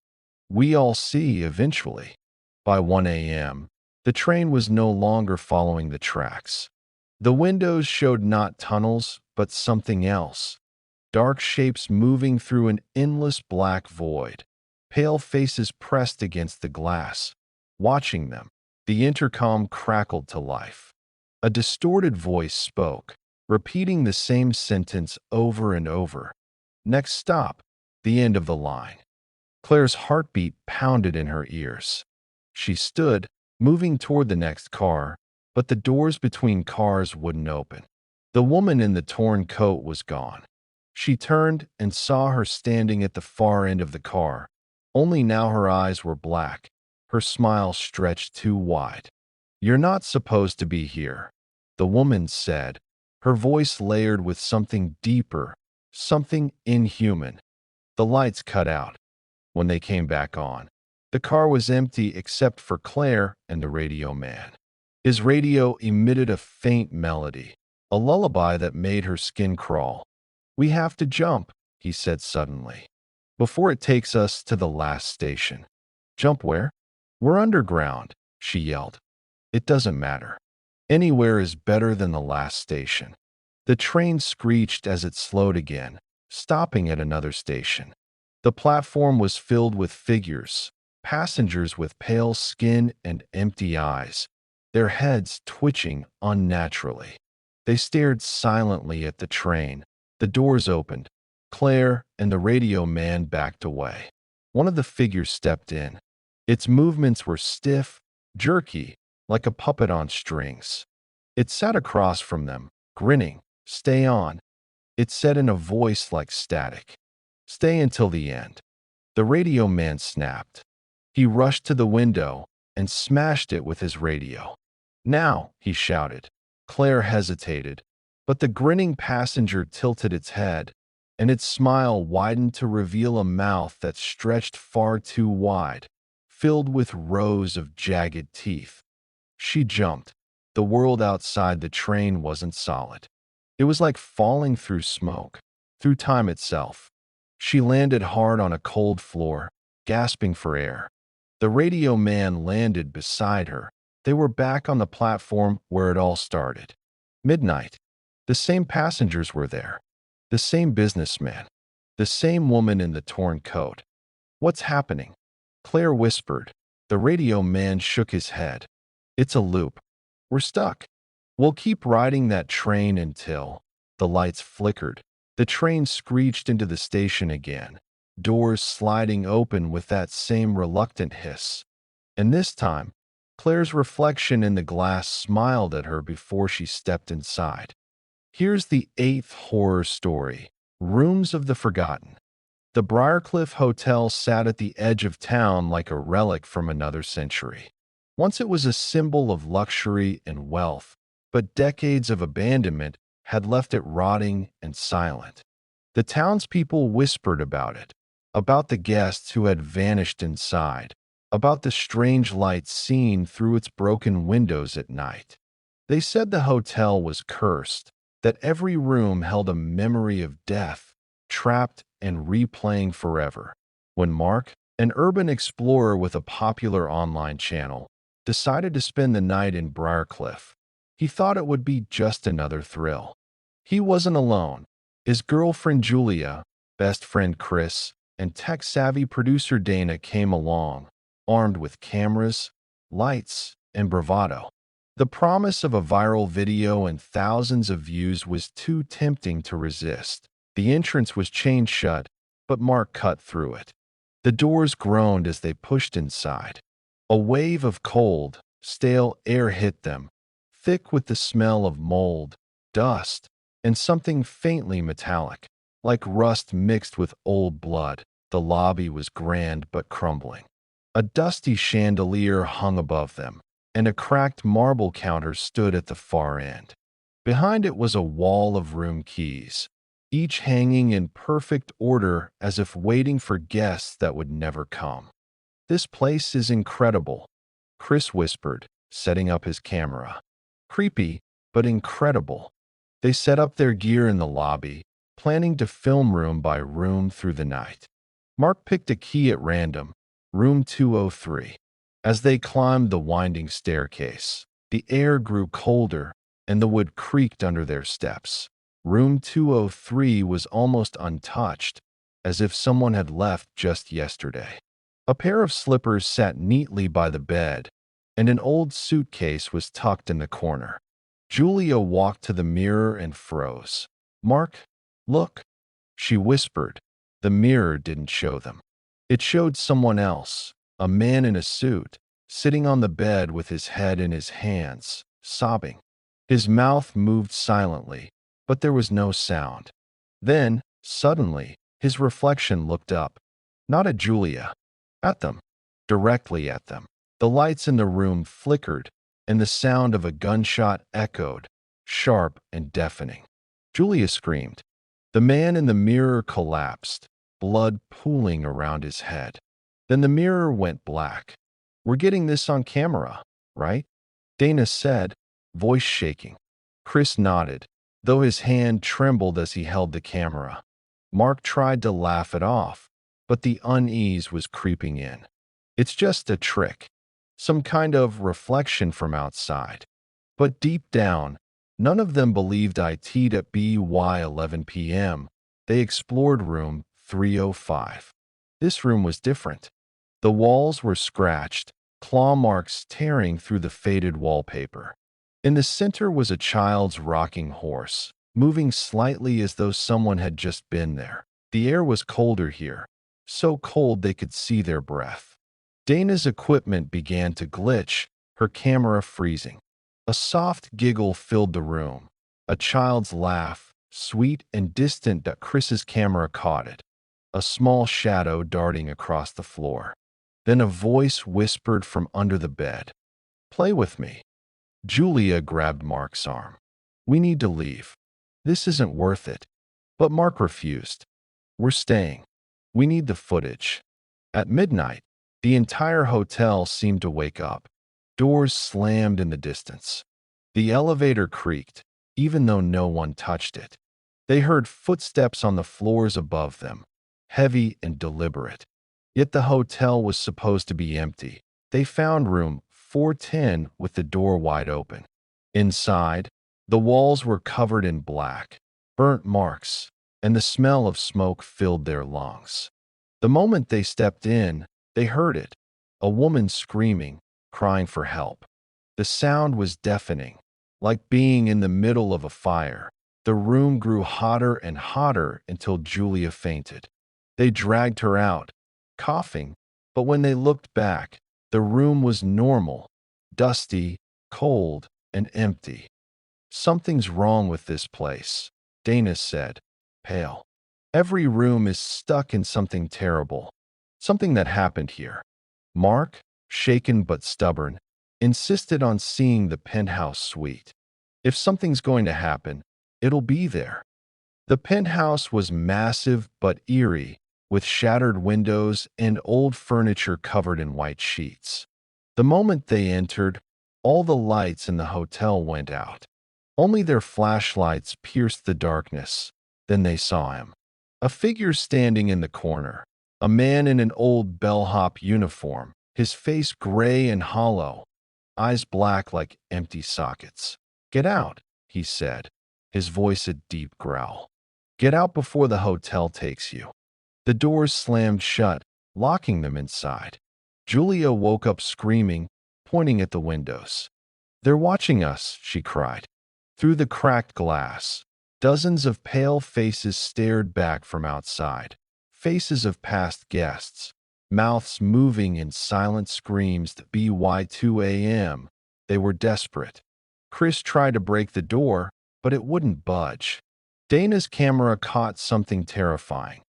"We all see eventually." By 1 a.m., the train was no longer following the tracks. The windows showed not tunnels, but something else. Dark shapes moving through an endless black void. Pale faces pressed against the glass. Watching them, the intercom crackled to life. A distorted voice spoke, repeating the same sentence over and over. "Next stop, the end of the line." Claire's heartbeat pounded in her ears. She stood, moving toward the next car, but the doors between cars wouldn't open. The woman in the torn coat was gone. She turned and saw her standing at the far end of the car, only now her eyes were black, her smile stretched too wide. "You're not supposed to be here," the woman said, her voice layered with something deeper, something inhuman. The lights cut out. When they came back on, the car was empty except for Claire and the radio man. His radio emitted a faint melody, a lullaby that made her skin crawl. "We have to jump," he said suddenly, "before it takes us to the last station." "Jump where?" "We're underground," she yelled. "It doesn't matter. Anywhere is better than the last station." The train screeched as it slowed again, stopping at another station. The platform was filled with figures, passengers with pale skin and empty eyes. their heads twitching unnaturally. They stared silently at the train. The doors opened. Claire and the radio man backed away. One of the figures stepped in. Its movements were stiff, jerky, like a puppet on strings. It sat across from them, grinning. "Stay on," it said in a voice like static. "Stay until the end." The radio man snapped. He rushed to the window and smashed it with his radio. "Now," he shouted. Claire hesitated, but the grinning passenger tilted its head, and its smile widened to reveal a mouth that stretched far too wide, filled with rows of jagged teeth. She jumped. The world outside the train wasn't solid. It was like falling through smoke, through time itself. She landed hard on a cold floor, gasping for air. The radio man landed beside her. They were back on the platform where it all started. Midnight. The same passengers were there. The same businessman. The same woman in the torn coat. "What's happening?" Claire whispered. The radio man shook his head. "It's a loop. We're stuck. We'll keep riding that train until..." The lights flickered. The train screeched into the station again, doors sliding open with that same reluctant hiss. And this time, Claire's reflection in the glass smiled at her before she stepped inside. Here's the 8th horror story: Rooms of the Forgotten. The Briarcliff Hotel sat at the edge of town like a relic from another century. Once it was a symbol of luxury and wealth, but decades of abandonment had left it rotting and silent. The townspeople whispered about it, about the guests who had vanished inside, about the strange lights seen through its broken windows at night. They said the hotel was cursed, that every room held a memory of death, trapped and replaying forever. When Mark, an urban explorer with a popular online channel, decided to spend the night in Briarcliff, he thought it would be just another thrill. He wasn't alone. His girlfriend Julia, best friend Chris, and tech-savvy producer Dana came along, armed with cameras, lights, and bravado. The promise of a viral video and thousands of views was too tempting to resist. The entrance was chained shut, but Mark cut through it. The doors groaned as they pushed inside. A wave of cold, stale air hit them, thick with the smell of mold, dust, and something faintly metallic, like rust mixed with old blood. The lobby was grand but crumbling. A dusty chandelier hung above them, and a cracked marble counter stood at the far end. Behind it was a wall of room keys, each hanging in perfect order as if waiting for guests that would never come. "This place is incredible," Chris whispered, setting up his camera. "Creepy, but incredible." They set up their gear in the lobby, planning to film room by room through the night. Mark picked a key at random, room 203. As they climbed the winding staircase, the air grew colder and the wood creaked under their steps. Room 203 was almost untouched, as if someone had left just yesterday. A pair of slippers sat neatly by the bed, and an old suitcase was tucked in the corner. Julia walked to the mirror and froze. "Mark, look," she whispered. The mirror didn't show them. It showed someone else, a man in a suit, sitting on the bed with his head in his hands, sobbing. His mouth moved silently, but there was no sound. Then, suddenly, his reflection looked up, not at Julia, at them, directly at them. The lights in the room flickered, and the sound of a gunshot echoed, sharp and deafening. Julia screamed. The man in the mirror collapsed, blood pooling around his head. Then the mirror went black. "We're getting this on camera, right?" Dana said, voice shaking. Chris nodded, though his hand trembled as he held the camera. Mark tried to laugh it off, but the unease was creeping in. "It's just a trick, some kind of reflection from outside." But deep down, none of them believed it at by 11 p.m. They explored room 305. This room was different. The walls were scratched, claw marks tearing through the faded wallpaper. In the center was a child's rocking horse, moving slightly as though someone had just been there. The air was colder here, so cold they could see their breath. Dana's equipment began to glitch, her camera freezing. A soft giggle filled the room, a child's laugh, sweet and distant that Chris's camera caught it, a small shadow darting across the floor. Then a voice whispered from under the bed, "Play with me." Julia grabbed Mark's arm. "We need to leave. This isn't worth it." But Mark refused. "We're staying. We need the footage." At midnight, the entire hotel seemed to wake up. Doors slammed in the distance. The elevator creaked, even though no one touched it. They heard footsteps on the floors above them, heavy and deliberate. Yet the hotel was supposed to be empty. They found room 410 with the door wide open. Inside, the walls were covered in black, burnt marks, and the smell of smoke filled their lungs. The moment they stepped in, they heard it, a woman screaming, crying for help. The sound was deafening, like being in the middle of a fire. The room grew hotter and hotter until Julia fainted. They dragged her out, coughing, but when they looked back, the room was normal, dusty, cold, and empty. "Something's wrong with this place," Dana said, pale. "Every room is stuck in something terrible, something that happened here." Mark, shaken but stubborn, insisted on seeing the penthouse suite. "If something's going to happen, it'll be there." The penthouse was massive but eerie, with shattered windows and old furniture covered in white sheets. The moment they entered, all the lights in the hotel went out. Only their flashlights pierced the darkness. Then they saw him. A figure standing in the corner, a man in an old bellhop uniform, his face gray and hollow, eyes black like empty sockets. "Get out," he said, his voice a deep growl. "Get out before the hotel takes you." The doors slammed shut, locking them inside. Julia woke up screaming, pointing at the windows. "They're watching us," she cried. Through the cracked glass, dozens of pale faces stared back from outside, faces of past guests, mouths moving in silent screams that by 2 a.m. They were desperate. Chris tried to break the door, but it wouldn't budge. Dana's camera caught something terrifying.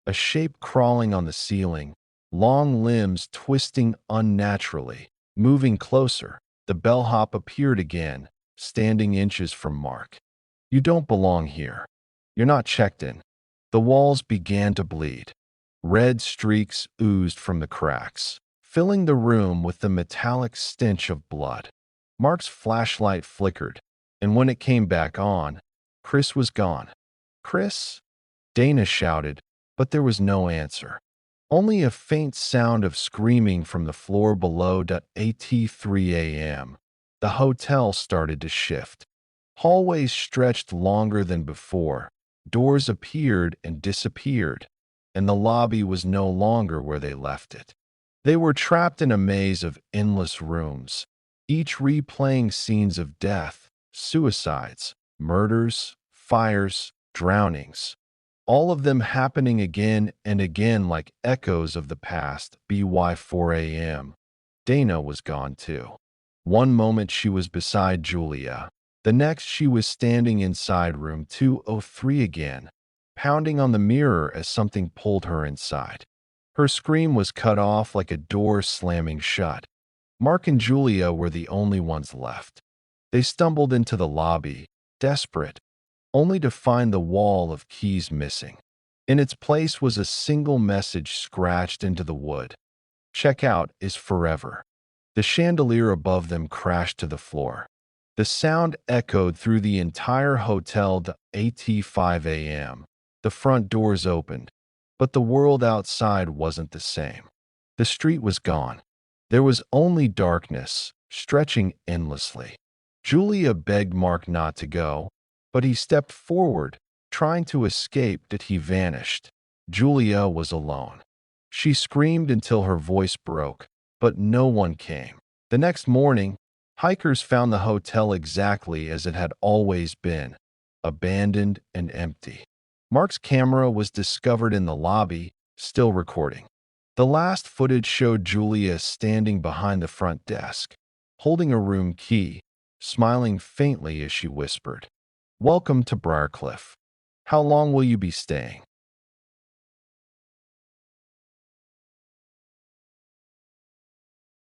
A shape crawling on the ceiling, long limbs twisting unnaturally. Moving closer, the bellhop appeared again, standing inches from Mark. "You don't belong here. You're not checked in." The walls began to bleed. Red streaks oozed from the cracks, filling the room with the metallic stench of blood. Mark's flashlight flickered, and when it came back on, Chris was gone. "Chris?" Dana shouted, but there was no answer. Only a faint sound of screaming from the floor below at 3 a.m. The hotel started to shift. Hallways stretched longer than before. Doors appeared and disappeared, and the lobby was no longer where they left it. They were trapped in a maze of endless rooms, each replaying scenes of death, suicides, murders, fires, drownings. All of them happening again and again like echoes of the past. By 4 a.m. Dana was gone too. One moment she was beside Julia. The next she was standing inside room 203 again, pounding on the mirror as something pulled her inside. Her scream was cut off like a door slamming shut. Mark and Julia were the only ones left. They stumbled into the lobby, desperate, only to find the wall of keys missing. In its place was a single message scratched into the wood. "Checkout is forever." The chandelier above them crashed to the floor. The sound echoed through the entire hotel at 5 a.m. The front doors opened, but the world outside wasn't the same. The street was gone. There was only darkness, stretching endlessly. Julia begged Mark not to go, but he stepped forward, trying to escape, but he vanished. Julia was alone. She screamed until her voice broke. but no one came. The next morning, hikers found the hotel exactly as it had always been, abandoned and empty. Mark's camera was discovered in the lobby, still recording. The last footage showed Julia standing behind the front desk, holding a room key, smiling faintly as she whispered, "Welcome to Briarcliff. How long will you be staying?"